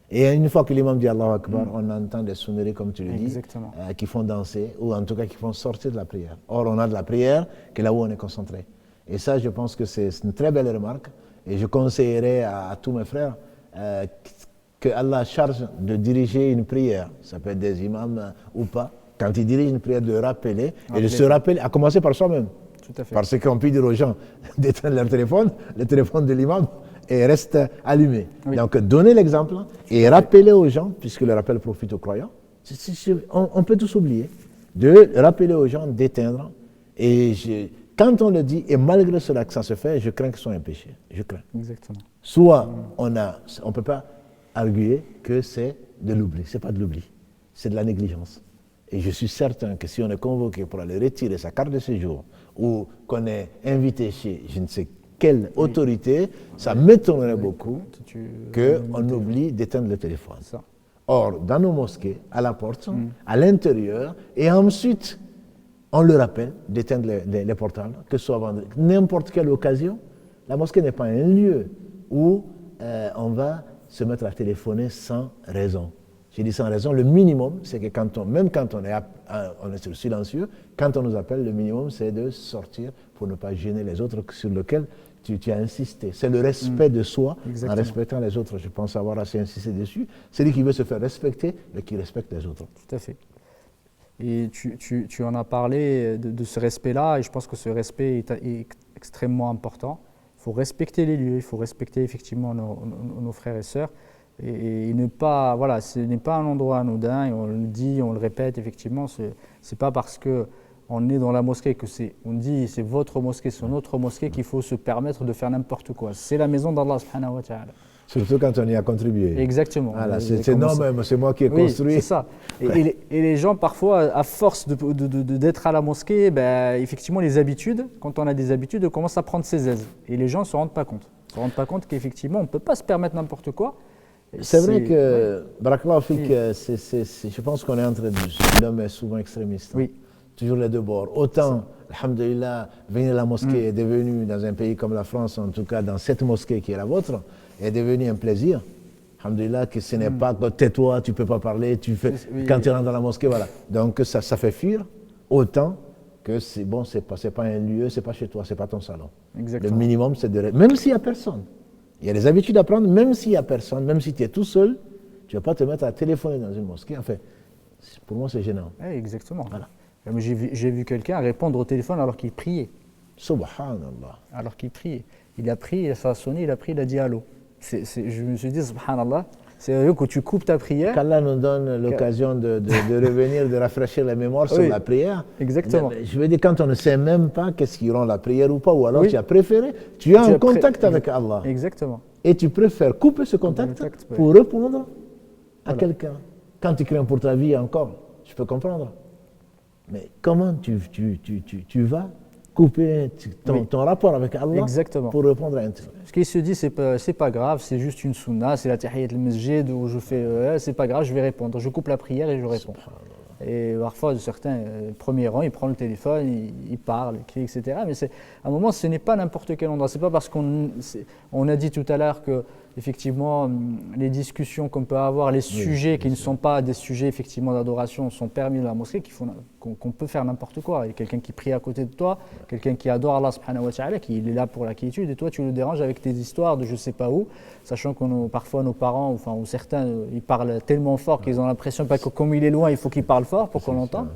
et une fois que l'imam dit Allahu Akbar, on entend des sonneries, comme tu le dis, Exactement. qui font danser, ou en tout cas qui font sortir de la prière. Or, on a de la prière que là où on est concentré. Et ça, je pense que c'est une très belle remarque. Et je conseillerais à tous mes frères que Allah charge de diriger une prière. Ça peut être des imams ou pas. Quand ils dirigent une prière, de rappeler, et de se rappeler, à commencer par soi-même. Tout à fait. Parce qu'on peut dire aux gens d'éteindre leur téléphone, le téléphone de l'imam, et reste allumé. Oui. Donc, donnez l'exemple et rappelez aux gens, puisque le rappel profite aux croyants, on peut tous oublier, de rappeler aux gens d'éteindre. Et quand on le dit, et malgré cela que ça se fait, je crains que ce soit un péché. Je crains. Exactement. Soit on ne peut pas arguer que c'est de l'oubli. Ce n'est pas de l'oubli, c'est de la négligence. Et je suis certain que si on est convoqué pour aller retirer sa carte de séjour ou qu'on est invité chez je ne sais quelle autorité, ça m'étonnerait beaucoup qu'on oublie d'éteindre le téléphone. Ça. Or, dans nos mosquées, à la porte, à l'intérieur, et ensuite, on le rappelle d'éteindre les portables, que ce soit vendredi, n'importe quelle occasion. La mosquée n'est pas un lieu où on va se mettre à téléphoner sans raison. J'ai dit sans raison, le minimum, c'est que même quand on est sur silencieux, quand on nous appelle, le minimum, c'est de sortir pour ne pas gêner les autres sur lesquels tu as insisté. C'est le respect de soi. Exactement. En respectant les autres. Je pense avoir assez insisté dessus. C'est lui qui veut se faire respecter, mais qui respecte les autres. Tout à fait. Et tu en as parlé de ce respect-là, et je pense que ce respect est extrêmement important. Il faut respecter les lieux, il faut respecter effectivement nos frères et sœurs, et ne pas, voilà, ce n'est pas un endroit anodin, et on le dit, on le répète, effectivement, c'est pas parce qu'on est dans la mosquée on dit c'est votre mosquée, c'est notre mosquée qu'il faut se permettre de faire n'importe quoi. C'est la maison d'Allah subhanahu wa ta'ala. Surtout quand on y a contribué. Exactement. Voilà, c'est non même, c'est moi qui ai construit. C'est ça. Et les gens, parfois, à force d'être à la mosquée, ben, effectivement, les habitudes, quand on a des habitudes, on commence à prendre ses aises. Et les gens ne se rendent pas compte. Ils ne se rendent pas compte qu'effectivement, on ne peut pas se permettre n'importe quoi. C'est vrai que, Barakallahu Fik, je pense qu'on est en train de... L'homme est souvent extrémiste. Oui. Toujours les deux bords. Autant, alhamdoulilah, venir à la mosquée est devenu, dans un pays comme la France, en tout cas dans cette mosquée qui est la vôtre, est devenu un plaisir. Alhamdoulilah, que ce n'est pas que tais-toi, tu ne peux pas parler, quand tu rentres dans la mosquée, voilà. Donc ça fait fuir. Autant que c'est bon, c'est pas un lieu, c'est pas chez toi, c'est pas ton salon. Exactement. Le minimum, c'est de... Même s'il n'y a personne. Il y a des habitudes à prendre, même s'il n'y a personne, même si tu es tout seul, tu ne vas pas te mettre à téléphoner dans une mosquée. Enfin, pour moi, c'est gênant. Oui, exactement. Voilà. J'ai vu quelqu'un répondre au téléphone alors qu'il priait. Subhanallah. Alors qu'il priait. Il a pris, ça a sonné, il a pris, il a dit allô. Je me suis dit, subhanallah, c'est vrai que tu coupes ta prière. Qu'Allah nous donne l'occasion de revenir, de rafraîchir la mémoire sur la prière. Exactement. Je veux dire, quand on ne sait même pas qu'est-ce qui rend la prière ou pas, ou alors tu as préféré, tu as un contact avec Allah. Exactement. Et tu préfères couper ce contact pour répondre à quelqu'un. Quand tu crains pour ta vie encore, je peux comprendre. Mais comment tu vas couper ton rapport avec Allah pour répondre à un truc? Ce qu'il se dit, c'est pas grave, c'est juste une sunna, c'est la tahiyyat al-masjid où je fais, c'est pas grave, je vais répondre. Je coupe la prière et je réponds. Et parfois, certains, premier rang, il prend le téléphone, il parle, il crie, etc. Mais à un moment, ce n'est pas n'importe quel endroit. C'est pas parce qu'on a dit tout à l'heure que, effectivement, les discussions qu'on peut avoir, les sujets qui ne sont pas des sujets effectivement d'adoration sont permis dans la mosquée, qu'on peut faire n'importe quoi. Il y a quelqu'un qui prie à côté de toi, quelqu'un qui adore Allah subhanahu wa ta'ala, qui est là pour la quiétude, et toi tu le déranges avec tes histoires de je sais pas où, sachant que parfois nos parents, ou certains, ils parlent tellement fort qu'ils ont l'impression que comme il est loin, il faut qu'il parle fort pour qu'on l'entende.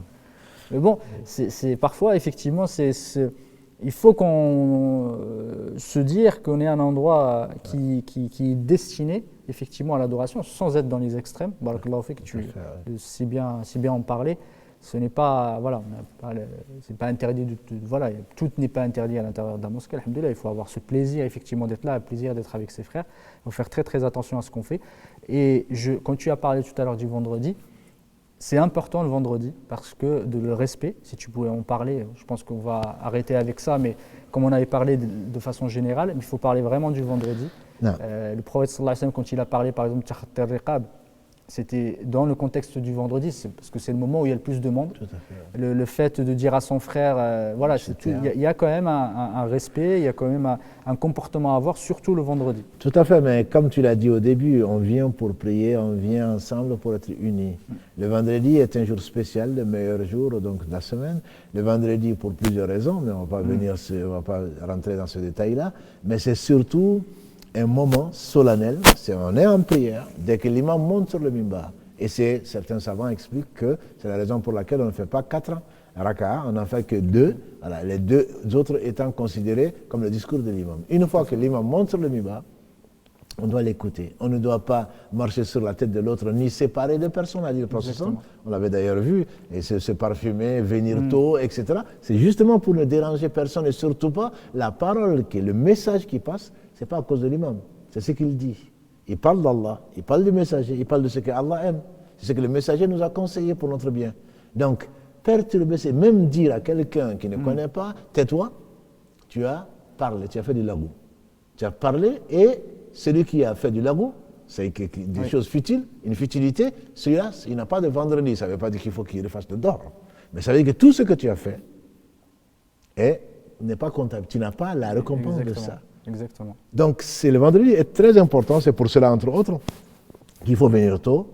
Mais bon, c'est parfois effectivement, il faut qu'on se dire qu'on est un endroit qui est destiné effectivement à l'adoration, sans être dans les extrêmes. Barakallahu fik, tu si bien en parler. Ce n'est pas, voilà, c'est pas interdit voilà, tout n'est pas interdit à l'intérieur de la mosquée. Alhamdoulilah, il faut avoir ce plaisir effectivement d'être là, le plaisir d'être avec ses frères. Il faut faire très très attention à ce qu'on fait. Et quand tu as parlé tout à l'heure du vendredi, c'est important le vendredi parce que le respect, si tu pouvais en parler, je pense qu'on va arrêter avec ça, mais comme on avait parlé de façon générale, il faut parler vraiment du vendredi. Non. Le prophète sallallahu alayhi wa sallam, quand il a parlé par exemple de Takhat al-Riqab, c'était dans le contexte du vendredi, parce que c'est le moment où il y a le plus de monde. Tout à fait. Le fait de dire à son frère, voilà, il y a quand même un respect, il y a quand même un comportement à avoir, surtout le vendredi. Tout à fait, mais comme tu l'as dit au début, on vient pour prier, on vient ensemble pour être unis. Le vendredi est un jour spécial, le meilleur jour donc, de la semaine. Le vendredi pour plusieurs raisons, mais on ne va pas rentrer dans ce détail-là. Mais c'est surtout un moment solennel, on est en prière, dès que l'imam monte sur le mimbar. Et certains savants expliquent que c'est la raison pour laquelle on ne fait pas 4 raka'a, on n'en fait que 2, voilà, les 2 autres étant considérés comme le discours de l'imam. Une fois que l'imam monte sur le mimbar, on doit l'écouter. On ne doit pas marcher sur la tête de l'autre, ni séparer de personnes, a dit le prophète. On l'avait d'ailleurs vu, et se parfumer, venir tôt, etc. C'est justement pour ne déranger personne et surtout pas la parole, le message qui passe, ce n'est pas à cause de l'imam, c'est ce qu'il dit. Il parle d'Allah, il parle du messager, il parle de ce qu'Allah aime. C'est ce que le messager nous a conseillé pour notre bien. Donc, perturber, c'est même dire à quelqu'un qui ne connaît pas, tais-toi, tu as parlé, tu as fait du lagou. Tu as parlé et celui qui a fait du lagou, c'est des choses futiles, une futilité, celui-là, il n'a pas de vendredi. Ça ne veut pas dire qu'il faut qu'il refasse le dor. Mais ça veut dire que tout ce que tu as fait n'est pas comptable. Tu n'as pas la récompense de ça. Exactement. Donc, le vendredi est très important. C'est pour cela, entre autres, qu'il faut venir tôt,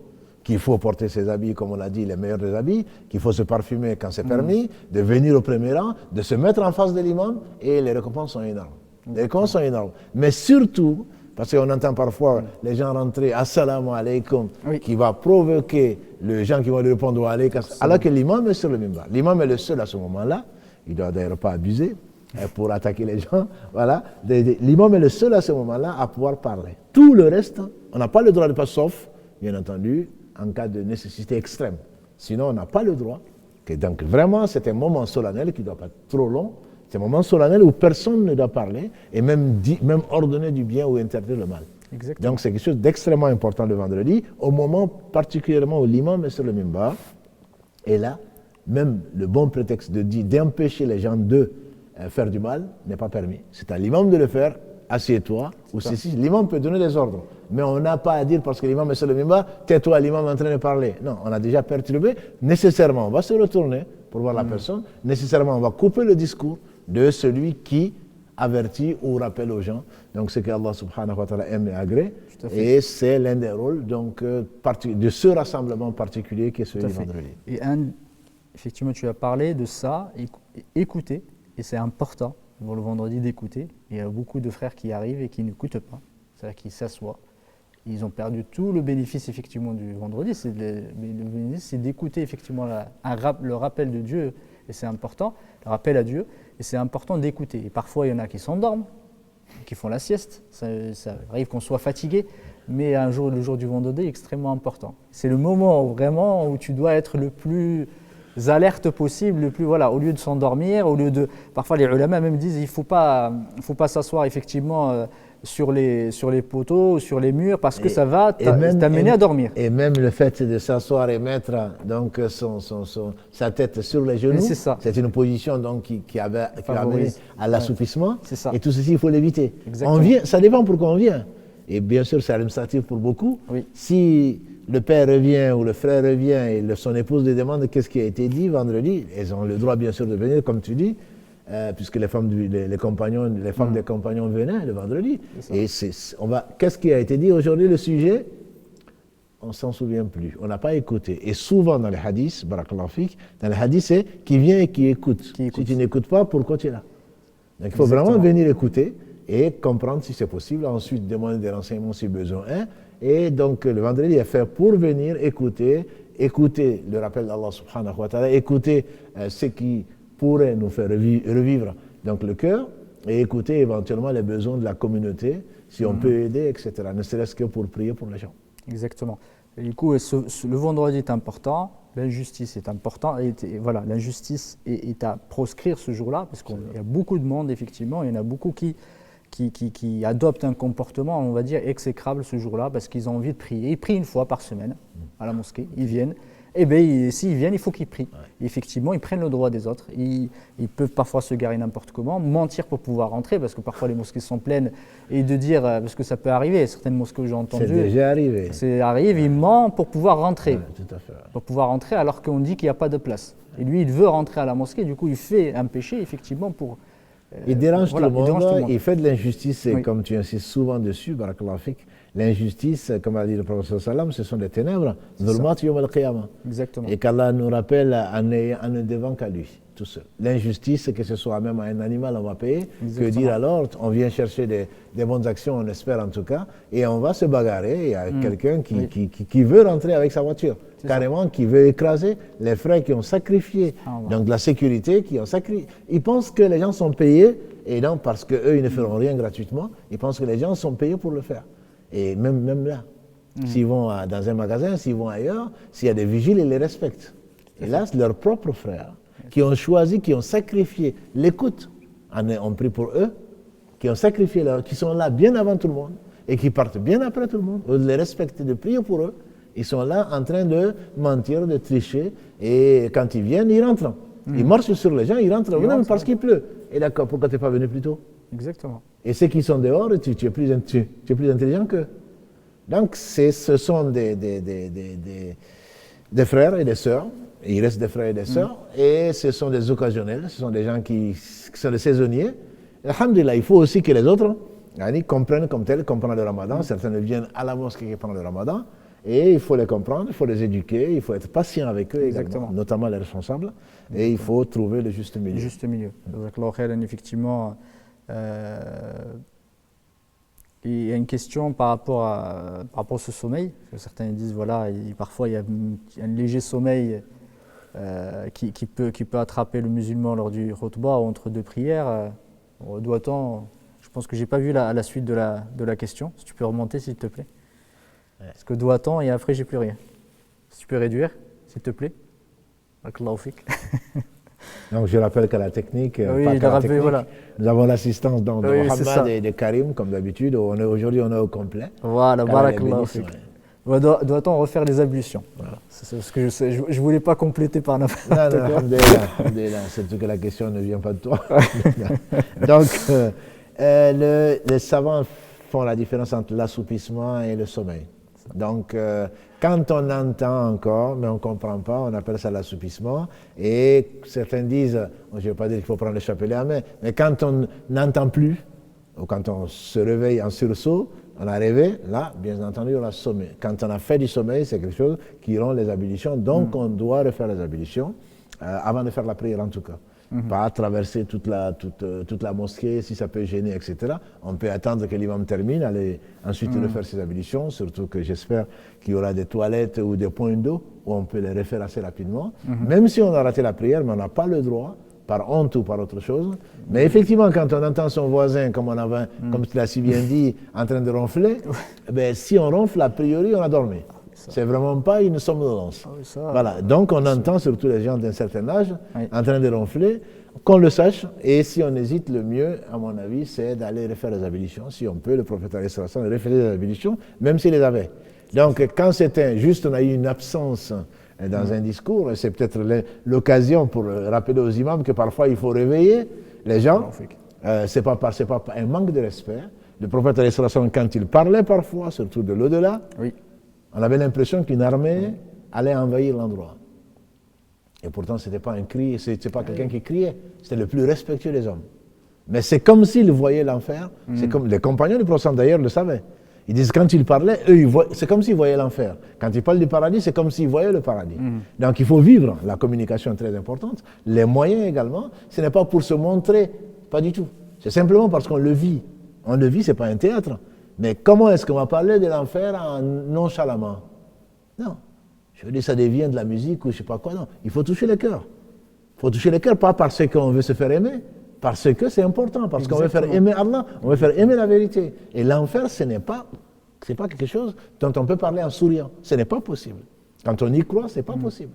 qu'il faut porter ses habits, comme on l'a dit, les meilleurs des habits, qu'il faut se parfumer quand c'est permis, de venir au premier rang, de se mettre en face de l'imam, et les récompenses sont énormes. Les récompenses sont énormes. Mais surtout, parce qu'on entend parfois les gens rentrer « Assalamu alaikum », qui va provoquer les gens qui vont lui répondre « Wa alaikum », alors que l'imam est sur le mimbar. L'imam est le seul à ce moment-là, il ne doit d'ailleurs pas abuser pour attaquer les gens. Voilà. L'imam est le seul à ce moment-là à pouvoir parler. Tout le reste, on n'a pas le droit de passer, sauf, bien entendu, en cas de nécessité extrême. Sinon, on n'a pas le droit. Donc vraiment, c'est un moment solennel qui ne doit pas être trop long. C'est un moment solennel où personne ne doit parler et même ordonner du bien ou interdire le mal. Exactement. Donc c'est quelque chose d'extrêmement important le vendredi, au moment particulièrement où l'imam est sur le mimbar. Et là, même le bon prétexte d'empêcher les gens de faire du mal n'est pas permis. C'est à l'imam de le faire, assieds-toi, ou ceci. L'imam peut donner des ordres, mais on n'a pas à dire parce que l'imam est sur le mimbar, tais-toi, l'imam est en train de parler. Non, on a déjà perturbé. Nécessairement, on va se retourner pour voir la personne. Nécessairement, on va couper le discours de celui qui avertit ou rappelle aux gens. Donc, ce que Allah subhanahu wa ta'ala aime et agrée. Et c'est l'un des rôles donc, de ce rassemblement particulier qui est celui du vendredi. Et effectivement, tu as parlé de ça, écouter, et c'est important pour le vendredi d'écouter. Il y a beaucoup de frères qui arrivent et qui n'écoutent pas, c'est-à-dire qu'ils s'assoient. Ils ont perdu tout le bénéfice effectivement du vendredi, c'est d'écouter effectivement le rappel de Dieu, et c'est important, le rappel à Dieu, et c'est important d'écouter. Et parfois il y en a qui s'endorment, qui font la sieste, ça arrive qu'on soit fatigué, mais le jour du vendredi est extrêmement important. C'est le moment vraiment où tu dois être le plus alerte possible, au lieu de s'endormir, parfois les ulama même disent il faut pas s'asseoir effectivement sur les poteaux, sur les murs, parce que ça va t'amener à dormir. Et même le fait de s'asseoir et mettre donc sa tête sur les genoux, c'est une position donc qui a amené à l'assoupissement. Et tout ceci, il faut l'éviter. Ça dépend pourquoi on vient. Et bien sûr, c'est administratif pour beaucoup. Oui. Si le père revient ou le frère revient et son épouse lui demande qu'est-ce qui a été dit vendredi, elles ont le droit bien sûr de venir, comme tu dis, puisque les femmes des compagnons venaient le vendredi. Et qu'est-ce qui a été dit aujourd'hui, le sujet? On ne s'en souvient plus, on n'a pas écouté. Et souvent dans les hadiths, barakallahu fik, dans les hadiths, c'est qui vient et qui écoute. Si tu n'écoutes pas, pourquoi tu es là? Donc il faut vraiment venir écouter et comprendre si c'est possible, ensuite demander des renseignements si besoin est. Et donc le vendredi est fait pour venir écouter le rappel d'Allah subhanahu wa ta'ala, écouter ce qui pourrait nous faire revivre donc le cœur, et écouter éventuellement les besoins de la communauté, si on peut aider, etc. Ne serait-ce que pour prier pour les gens. Exactement. Et du coup, le vendredi est important, l'injustice est importante, et voilà, l'injustice est à proscrire ce jour-là, parce qu'il y a beaucoup de monde, effectivement, il y en a beaucoup qui adoptent un comportement, on va dire, exécrable ce jour-là, parce qu'ils ont envie de prier. Ils prient une fois par semaine à la mosquée, ils viennent, Eh bien, s'ils viennent, il faut qu'ils prient. Et effectivement, ils prennent le droit des autres. Ils peuvent parfois se garer n'importe comment, mentir pour pouvoir rentrer, parce que parfois les mosquées sont pleines, et de dire, parce que ça peut arriver, certaines mosquées que j'ai entendues. C'est déjà arrivé. C'est arrive, il ment pour pouvoir rentrer. Ouais, tout à fait. Pour pouvoir rentrer alors qu'on dit qu'il n'y a pas de place. Et lui, il veut rentrer à la mosquée, du coup, il fait un péché, effectivement, pour. Il dérange, voilà, tout le monde, il il fait de l'injustice, et Oui. comme tu insistes souvent dessus, barakallahu fik, l'injustice, comme a dit le prophète sallam, ce sont des ténèbres, zulmat yawm al-qiyamah. Exactement. Et qu'Allah nous rappelle en ne devant qu'à lui, tout seul. L'injustice, que ce soit même à un animal, on va payer. Exactement. Que dire alors? On vient chercher des bonnes actions, on espère en tout cas, et on va se bagarrer. Il y a quelqu'un qui veut rentrer avec sa voiture, carrément, qui veut écraser les frères qui ont sacrifié. Donc la sécurité, qui ont sacrifié. Ils pensent que les gens sont payés, et non, parce qu'eux, ils ne feront rien gratuitement, ils pensent que les gens sont payés pour le faire. Et même là, s'ils vont dans un magasin, s'ils vont ailleurs, s'il y a des vigiles, ils les respectent. Et là, c'est leurs propres frères qui ont choisi, qui ont sacrifié l'écoute. On prie pour eux, qui ont sacrifié, qui sont là bien avant tout le monde et qui partent bien après tout le monde. On les respecte, de prier pour eux. Ils sont là en train de mentir, de tricher. Et quand ils viennent, ils rentrent. Ils marchent sur les gens, ils rentrent. Non, parce qu'il pleut. Et d'accord, pourquoi tu n'es pas venu plus tôt? Exactement. Et ceux qui sont dehors, tu es plus intelligent qu'eux. Donc, ce sont des frères et des sœurs. Il reste des frères et des sœurs. Et ce sont des occasionnels. Ce sont des gens qui sont des saisonniers. Alhamdulillah, il faut aussi que les autres comprennent comme tel, comprennent le ramadan. Certains viennent à la mosquée pendant le ramadan. Et il faut les comprendre, il faut les éduquer, il faut être patient avec eux également, notamment les responsables. Et il faut trouver le juste milieu. Le juste milieu. Effectivement, il y a une question par rapport à ce sommeil. Certains disent, voilà, parfois il y a un léger sommeil qui peut attraper le musulman lors du khutbah ou entre deux prières. Doit-on, je pense que je n'ai pas vu la suite de la question. Si tu peux remonter, s'il te plaît. Parce que doit-on, et après, j'ai plus rien. Si tu peux réduire, s'il te plaît. Barakallahu fik. Donc je rappelle qu'à la technique, voilà. Nous avons l'assistance de Mohamed et de Karim, comme d'habitude. Aujourd'hui, on est au complet. Voilà, barakallahu fik. Doit-on refaire les ablutions? Voilà. C'est ce que je sais. Je ne voulais pas compléter par n'importe quoi. Alhamdulillah, surtout que la question ne vient pas de toi. Donc, les savants font la différence entre l'assoupissement et le sommeil. Donc, quand on entend encore, mais on ne comprend pas, on appelle ça l'assoupissement. Et certains disent, je ne veux pas dire qu'il faut prendre le chapelet à main, mais quand on n'entend plus, ou quand on se réveille en sursaut, on a rêvé, là, bien entendu, on a sommeil. Quand on a fait du sommeil, c'est quelque chose qui rend les ablutions. Donc, on doit refaire les ablutions, avant de faire la prière en tout cas. Pas traverser toute la mosquée, si ça peut gêner, etc. On peut attendre que l'imam termine, aller ensuite refaire ses ablutions, surtout que j'espère qu'il y aura des toilettes ou des points d'eau où on peut les refaire assez rapidement. Même si on a raté la prière, mais on n'a pas le droit, par honte ou par autre chose. Mais effectivement, quand on entend son voisin, comme tu l'as si bien dit, en train de ronfler, ben, si on ronfle, a priori, on a dormi. C'est vraiment pas une somnolence. Voilà. Donc on entend surtout les gens d'un certain âge en train de ronfler, qu'on le sache. Et si on hésite, le mieux, à mon avis, c'est d'aller refaire les ablutions. Si on peut, le prophète a refait les ablutions, même s'il les avait. Donc quand c'était juste, on a eu une absence dans un discours, et c'est peut-être l'occasion pour rappeler aux imams que parfois il faut réveiller les gens. C'est pas un manque de respect. Le prophète, quand il parlait parfois, surtout de l'au-delà, on avait l'impression qu'une armée allait envahir l'endroit. Et pourtant, ce n'était pas un cri, ce n'était pas quelqu'un qui criait, c'était le plus respectueux des hommes. Mais c'est comme s'ils voyaient l'enfer, c'est comme les compagnons du prophète d'ailleurs le savaient. Ils disent quand ils parlaient, eux, c'est comme s'ils voyaient l'enfer. Quand ils parlent du paradis, c'est comme s'ils voyaient le paradis. Donc il faut vivre, la communication est très importante. Les moyens également, ce n'est pas pour se montrer, pas du tout. C'est simplement parce qu'on le vit. On le vit, ce n'est pas un théâtre. Mais comment est-ce qu'on va parler de l'enfer en nonchalamment? Non. Je veux dire, ça devient de la musique ou je ne sais pas quoi. Non, il faut toucher le cœur. Il faut toucher le cœur, pas parce qu'on veut se faire aimer, parce que c'est important, parce qu'on veut faire aimer Allah, on veut faire aimer la vérité. Et l'enfer, ce n'est pas quelque chose dont on peut parler en souriant. Ce n'est pas possible. Quand on y croit, ce n'est pas possible.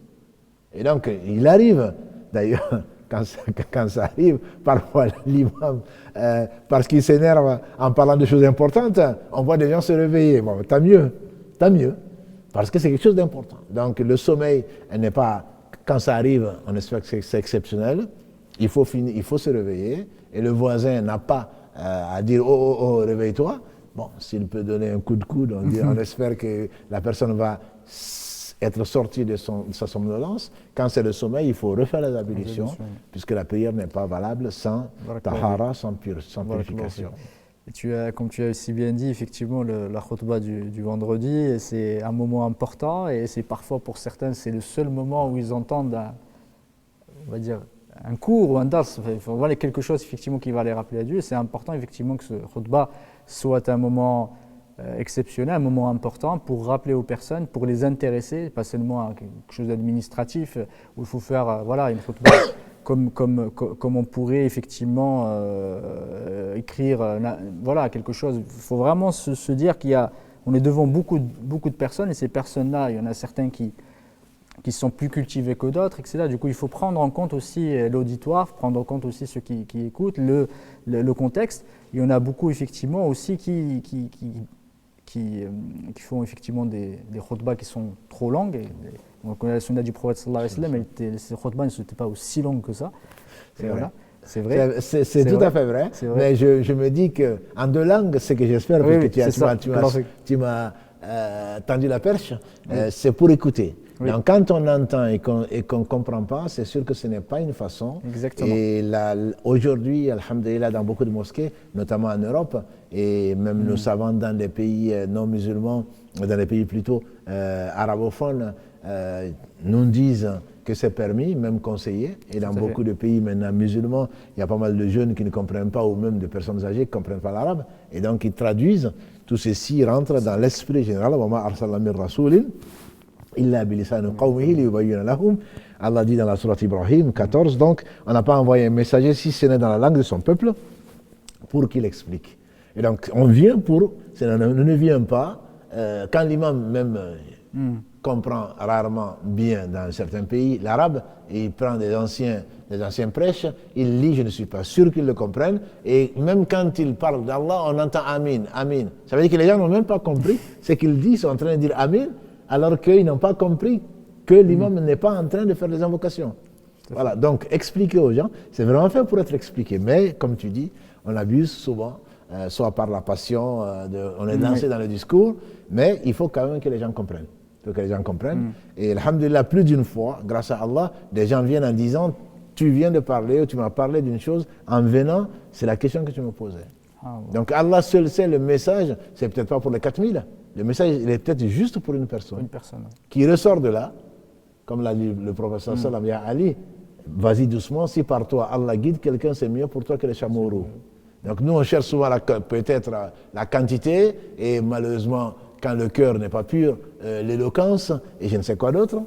Et donc, il arrive, d'ailleurs, quand ça arrive, parfois l'imam, parce qu'il s'énerve en parlant de choses importantes, on voit des gens se réveiller. Bon, tant mieux. Parce que c'est quelque chose d'important. Donc le sommeil, elle n'est pas, quand ça arrive, on espère que c'est exceptionnel, il faut se réveiller, et le voisin n'a pas à dire oh, réveille-toi. Bon, s'il peut donner un coup de coude, on espère que la personne va être sortie de sa somnolence. Quand c'est le sommeil, il faut refaire les ablutions, puisque la prière n'est pas valable sans tahara, sans purification. Et comme tu as si bien dit, effectivement, la khutbah du vendredi, c'est un moment important, et c'est parfois pour certains, c'est le seul moment où ils entendent on va dire, un cours ou un dars, voilà, quelque chose effectivement qui va les rappeler à Dieu. C'est important effectivement que ce khutbah soit un moment exceptionnel, un moment important pour rappeler aux personnes, pour les intéresser, pas seulement à quelque chose d'administratif où il faut faire voilà, une khutbah comme on pourrait effectivement écrire voilà, quelque chose. Il faut vraiment se dire qu'on est devant beaucoup de personnes, et ces personnes-là, il y en a certains qui sont plus cultivés que d'autres, etc. Du coup, il faut prendre en compte aussi l'auditoire, prendre en compte aussi ceux qui écoutent, le contexte. Il y en a beaucoup effectivement aussi qui font effectivement des khutbahs qui sont trop longues. On connaît la sunna du prophète sallallahu alayhi wa sallam, ces khutbahs n'étaient pas aussi longues que ça. C'est vrai. C'est vrai. C'est tout à fait vrai. Mais je me dis qu'en deux langues, ce que j'espère, parce que tu m'as tendu la perche, c'est pour écouter. Oui. Donc quand on entend et qu'on ne comprend pas, c'est sûr que ce n'est pas une façon. Exactement. Et aujourd'hui, alhamdulillah, dans beaucoup de mosquées, notamment en Europe, et même nous savons dans les pays non musulmans, dans les pays plutôt arabophones, nous disent que c'est permis, même conseillé. Et dans beaucoup de pays maintenant musulmans, il y a pas mal de jeunes qui ne comprennent pas, ou même de personnes âgées qui ne comprennent pas l'arabe. Et donc ils traduisent. Tout ceci rentre dans l'esprit général. Allah dit dans la sourate Ibrahim 14, donc on n'a pas envoyé un messager si ce n'est dans la langue de son peuple pour qu'il explique. Et donc on vient ne vient pas, quand l'imam même comprend rarement bien dans certains pays l'arabe, et il prend des anciens prêches, il lit, je ne suis pas sûr qu'ils le comprennent, et même quand il parle d'Allah, on entend Amin, Amin. Ça veut dire que les gens n'ont même pas compris ce qu'il dit, ils sont en train de dire Amin, alors qu'ils n'ont pas compris que l'imam n'est pas en train de faire des invocations. Voilà, donc expliquer aux gens, c'est vraiment fait pour être expliqué. Mais comme tu dis, on abuse souvent, soit par la passion, on est lancé dans le discours, mais il faut quand même que les gens comprennent. Et alhamdulillah, plus d'une fois, grâce à Allah, des gens viennent en disant, tu viens de parler, ou tu m'as parlé d'une chose, en venant, c'est la question que tu me posais. Donc Allah seul sait le message, c'est peut-être pas pour les 4000. Le message, il est peut-être juste pour une personne. Qui ressort de là, comme l'a dit le professeur Sallam, ya Ali, vas-y doucement, si par toi Allah guide quelqu'un, c'est mieux pour toi que les chameaux roux. Donc nous, on cherche souvent peut-être la quantité, et malheureusement, quand le cœur n'est pas pur, l'éloquence, et je ne sais quoi d'autre.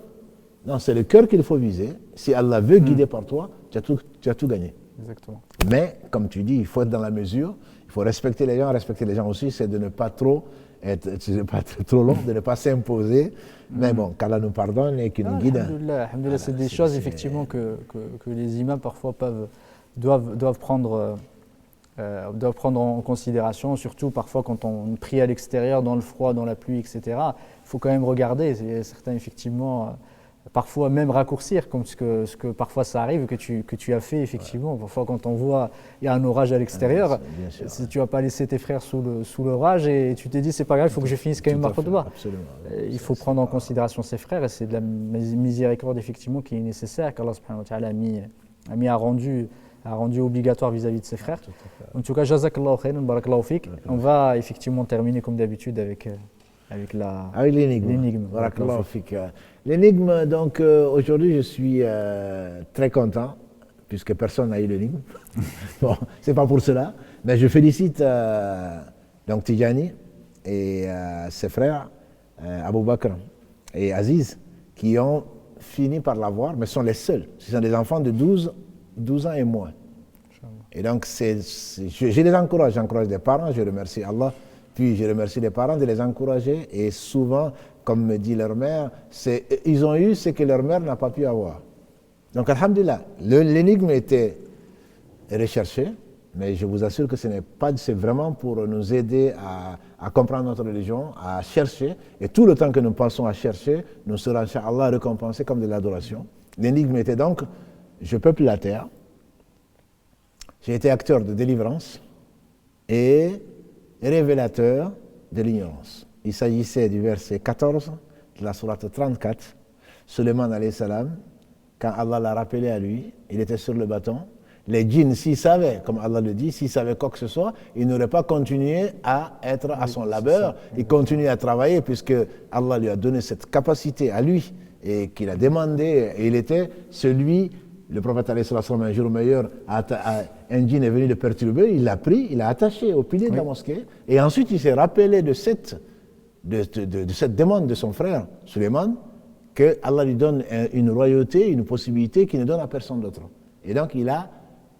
Non, c'est le cœur qu'il faut viser. Si Allah veut guider par toi, tu as tout gagné. Exactement. Mais, comme tu dis, il faut être dans la mesure, il faut respecter les gens aussi, c'est de ne pas trop être trop long, de ne pas s'imposer, mais bon, qu'Allah nous pardonne et qu'il nous guide. Alhamdulillah, c'est des choses effectivement que les imams parfois doivent prendre en considération, surtout parfois quand on prie à l'extérieur, dans le froid, dans la pluie, etc. Il faut quand même regarder, certains effectivement, parfois même raccourcir, comme ce que parfois ça arrive, que tu as fait effectivement. Ouais. Parfois quand on voit, il y a un orage à l'extérieur, si tu ne vas pas laisser tes frères sous l'orage, et tu te dis c'est pas grave, il faut que je finisse quand même ma khutbah. Il faut prendre en considération ses frères, et c'est de la miséricorde effectivement qui est nécessaire, qu'Allah subhanahu wa ta'ala a rendu obligatoire vis-à-vis de ses frères. En tout cas, jazakallahu khairan, barakallahu fik. On va effectivement terminer comme d'habitude avec l'énigme. L'énigme, donc aujourd'hui je suis très content, puisque personne n'a eu l'énigme. Bon, c'est pas pour cela, mais je félicite donc Tidjani et ses frères, Abou Bakr et Aziz, qui ont fini par l'avoir, mais sont les seuls. Ce sont des enfants de 12 ans et moins. Et donc, je les encourage, j'encourage les parents, je remercie Allah, puis je remercie les parents de les encourager, et souvent, comme me dit leur mère, ils ont eu ce que leur mère n'a pas pu avoir. Donc, alhamdulillah, l'énigme était recherchée, Mais je vous assure que ce n'est pas, c'est vraiment pour nous aider à comprendre notre religion, à chercher. Et tout le temps que nous passons à chercher, nous serons, Inch'Allah, récompensés comme de l'adoration. L'énigme était donc, je peuple la terre, j'ai été acteur de délivrance et révélateur de l'ignorance. Il s'agissait du verset 14 de la sourate 34. Sulayman alayhi salam, quand Allah l'a rappelé à lui, il était sur le bâton. Les djinns, s'ils savaient, comme Allah le dit, s'ils savaient quoi que ce soit, ils n'auraient pas continué à être à son labeur. Ils continuent à travailler puisque Allah lui a donné cette capacité à lui et qu'il a demandé. Et il était celui, le prophète alayhi salam, un jour meilleur, un djinn est venu le perturber, il l'a pris, il l'a attaché au pilier de la mosquée. Et ensuite, il s'est rappelé de cette demande de son frère, Sulayman, que Allah lui donne une royauté, une possibilité qu'il ne donne à personne d'autre. Et donc, il a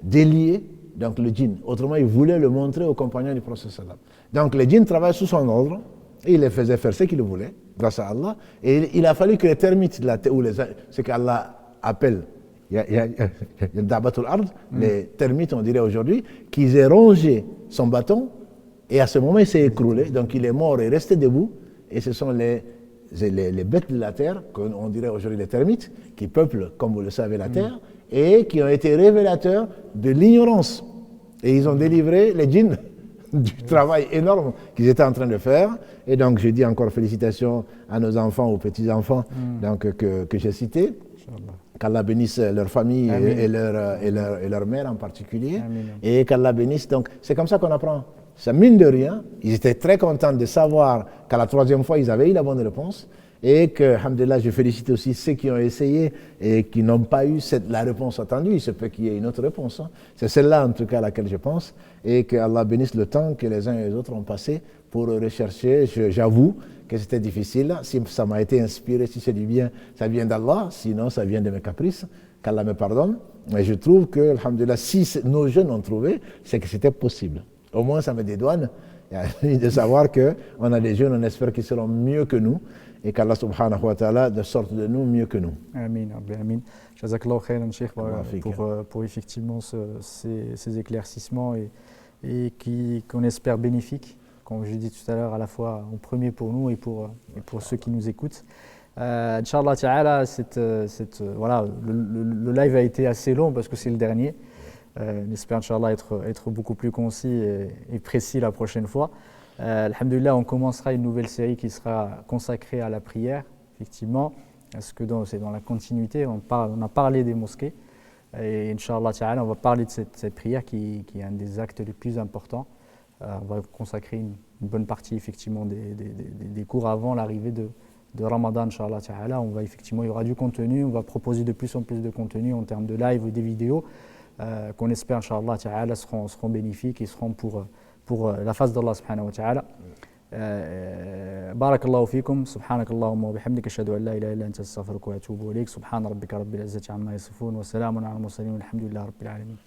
délié donc, le djinn. Autrement, il voulait le montrer aux compagnons du prophète sallam. Donc, les djinns travaillent sous son ordre et il les faisait faire ce qu'il voulait, grâce à Allah. Et il a fallu que les termites, ou ce qu'Allah appelle, il y a Dabatul Ard, les termites, on dirait aujourd'hui, qu'ils aient rongé son bâton et à ce moment, il s'est écroulé. Donc, il est mort et resté debout. Et ce sont les bêtes de la terre, qu'on dirait aujourd'hui les termites, qui peuplent, comme vous le savez, la terre, et qui ont été révélateurs de l'ignorance. Et ils ont délivré les djinns du travail énorme qu'ils étaient en train de faire. Et donc, je dis encore félicitations à nos enfants, aux petits-enfants donc, que j'ai cités. Qu'Allah bénisse leur famille et leur mère en particulier. Amen. Et qu'Allah bénisse. Donc, c'est comme ça qu'on apprend. Ça, mine de rien, ils étaient très contents de savoir qu'à la troisième fois, ils avaient eu la bonne réponse. Et que, alhamdoulilah, je félicite aussi ceux qui ont essayé et qui n'ont pas eu la réponse attendue. Il se peut qu'il y ait une autre réponse. Hein. C'est celle-là, en tout cas, à laquelle je pense. Et que Allah bénisse le temps que les uns et les autres ont passé pour rechercher. J'avoue que c'était difficile. Si ça m'a été inspiré, si c'est du bien, ça vient d'Allah. Sinon, ça vient de mes caprices. Qu'Allah me pardonne. Mais je trouve que, alhamdoulilah, si nos jeunes ont trouvé, c'est que c'était possible. Au moins, ça me dédouane de savoir qu'on a des jeunes, on espère qu'ils seront mieux que nous et qu'Allah subhanahu wa ta'ala de sorte de nous mieux que nous. Amin, amin. Jazakallah khairan, Cheikh, pour effectivement ces éclaircissements et qu'on espère bénéfiques, comme je dit tout à l'heure, à la fois en premier pour nous et pour ceux qui nous écoutent. Inch'Allah ta'ala, voilà, le live a été assez long parce que c'est le dernier. On espère, Inch'Allah, être beaucoup plus concis et précis la prochaine fois. Alhamdulillah, on commencera une nouvelle série qui sera consacrée à la prière, effectivement, parce que c'est dans la continuité. On a parlé des mosquées et Inch'Allah, on va parler de cette prière qui est un des actes les plus importants. On va consacrer une bonne partie, effectivement, des cours avant l'arrivée de Ramadan, Inch'Allah. Il y aura du contenu, on va proposer de plus en plus de contenu en termes de live ou des vidéos. Qu'on espère, Inch'Allah ta'ala, seront bénéfiques et seront pour la face d'Allah subhanahu wa ta'ala. Barakallahu fikum, subhanakallahumma wa bihamdika, ashhadu an la ilaha illa anta astaghfiruka wa atubu ilayk, subhana rabbika rabbil izzati amma yasifun, wa salamun ala al-mursalin, walhamdulillahi rabbil alamin.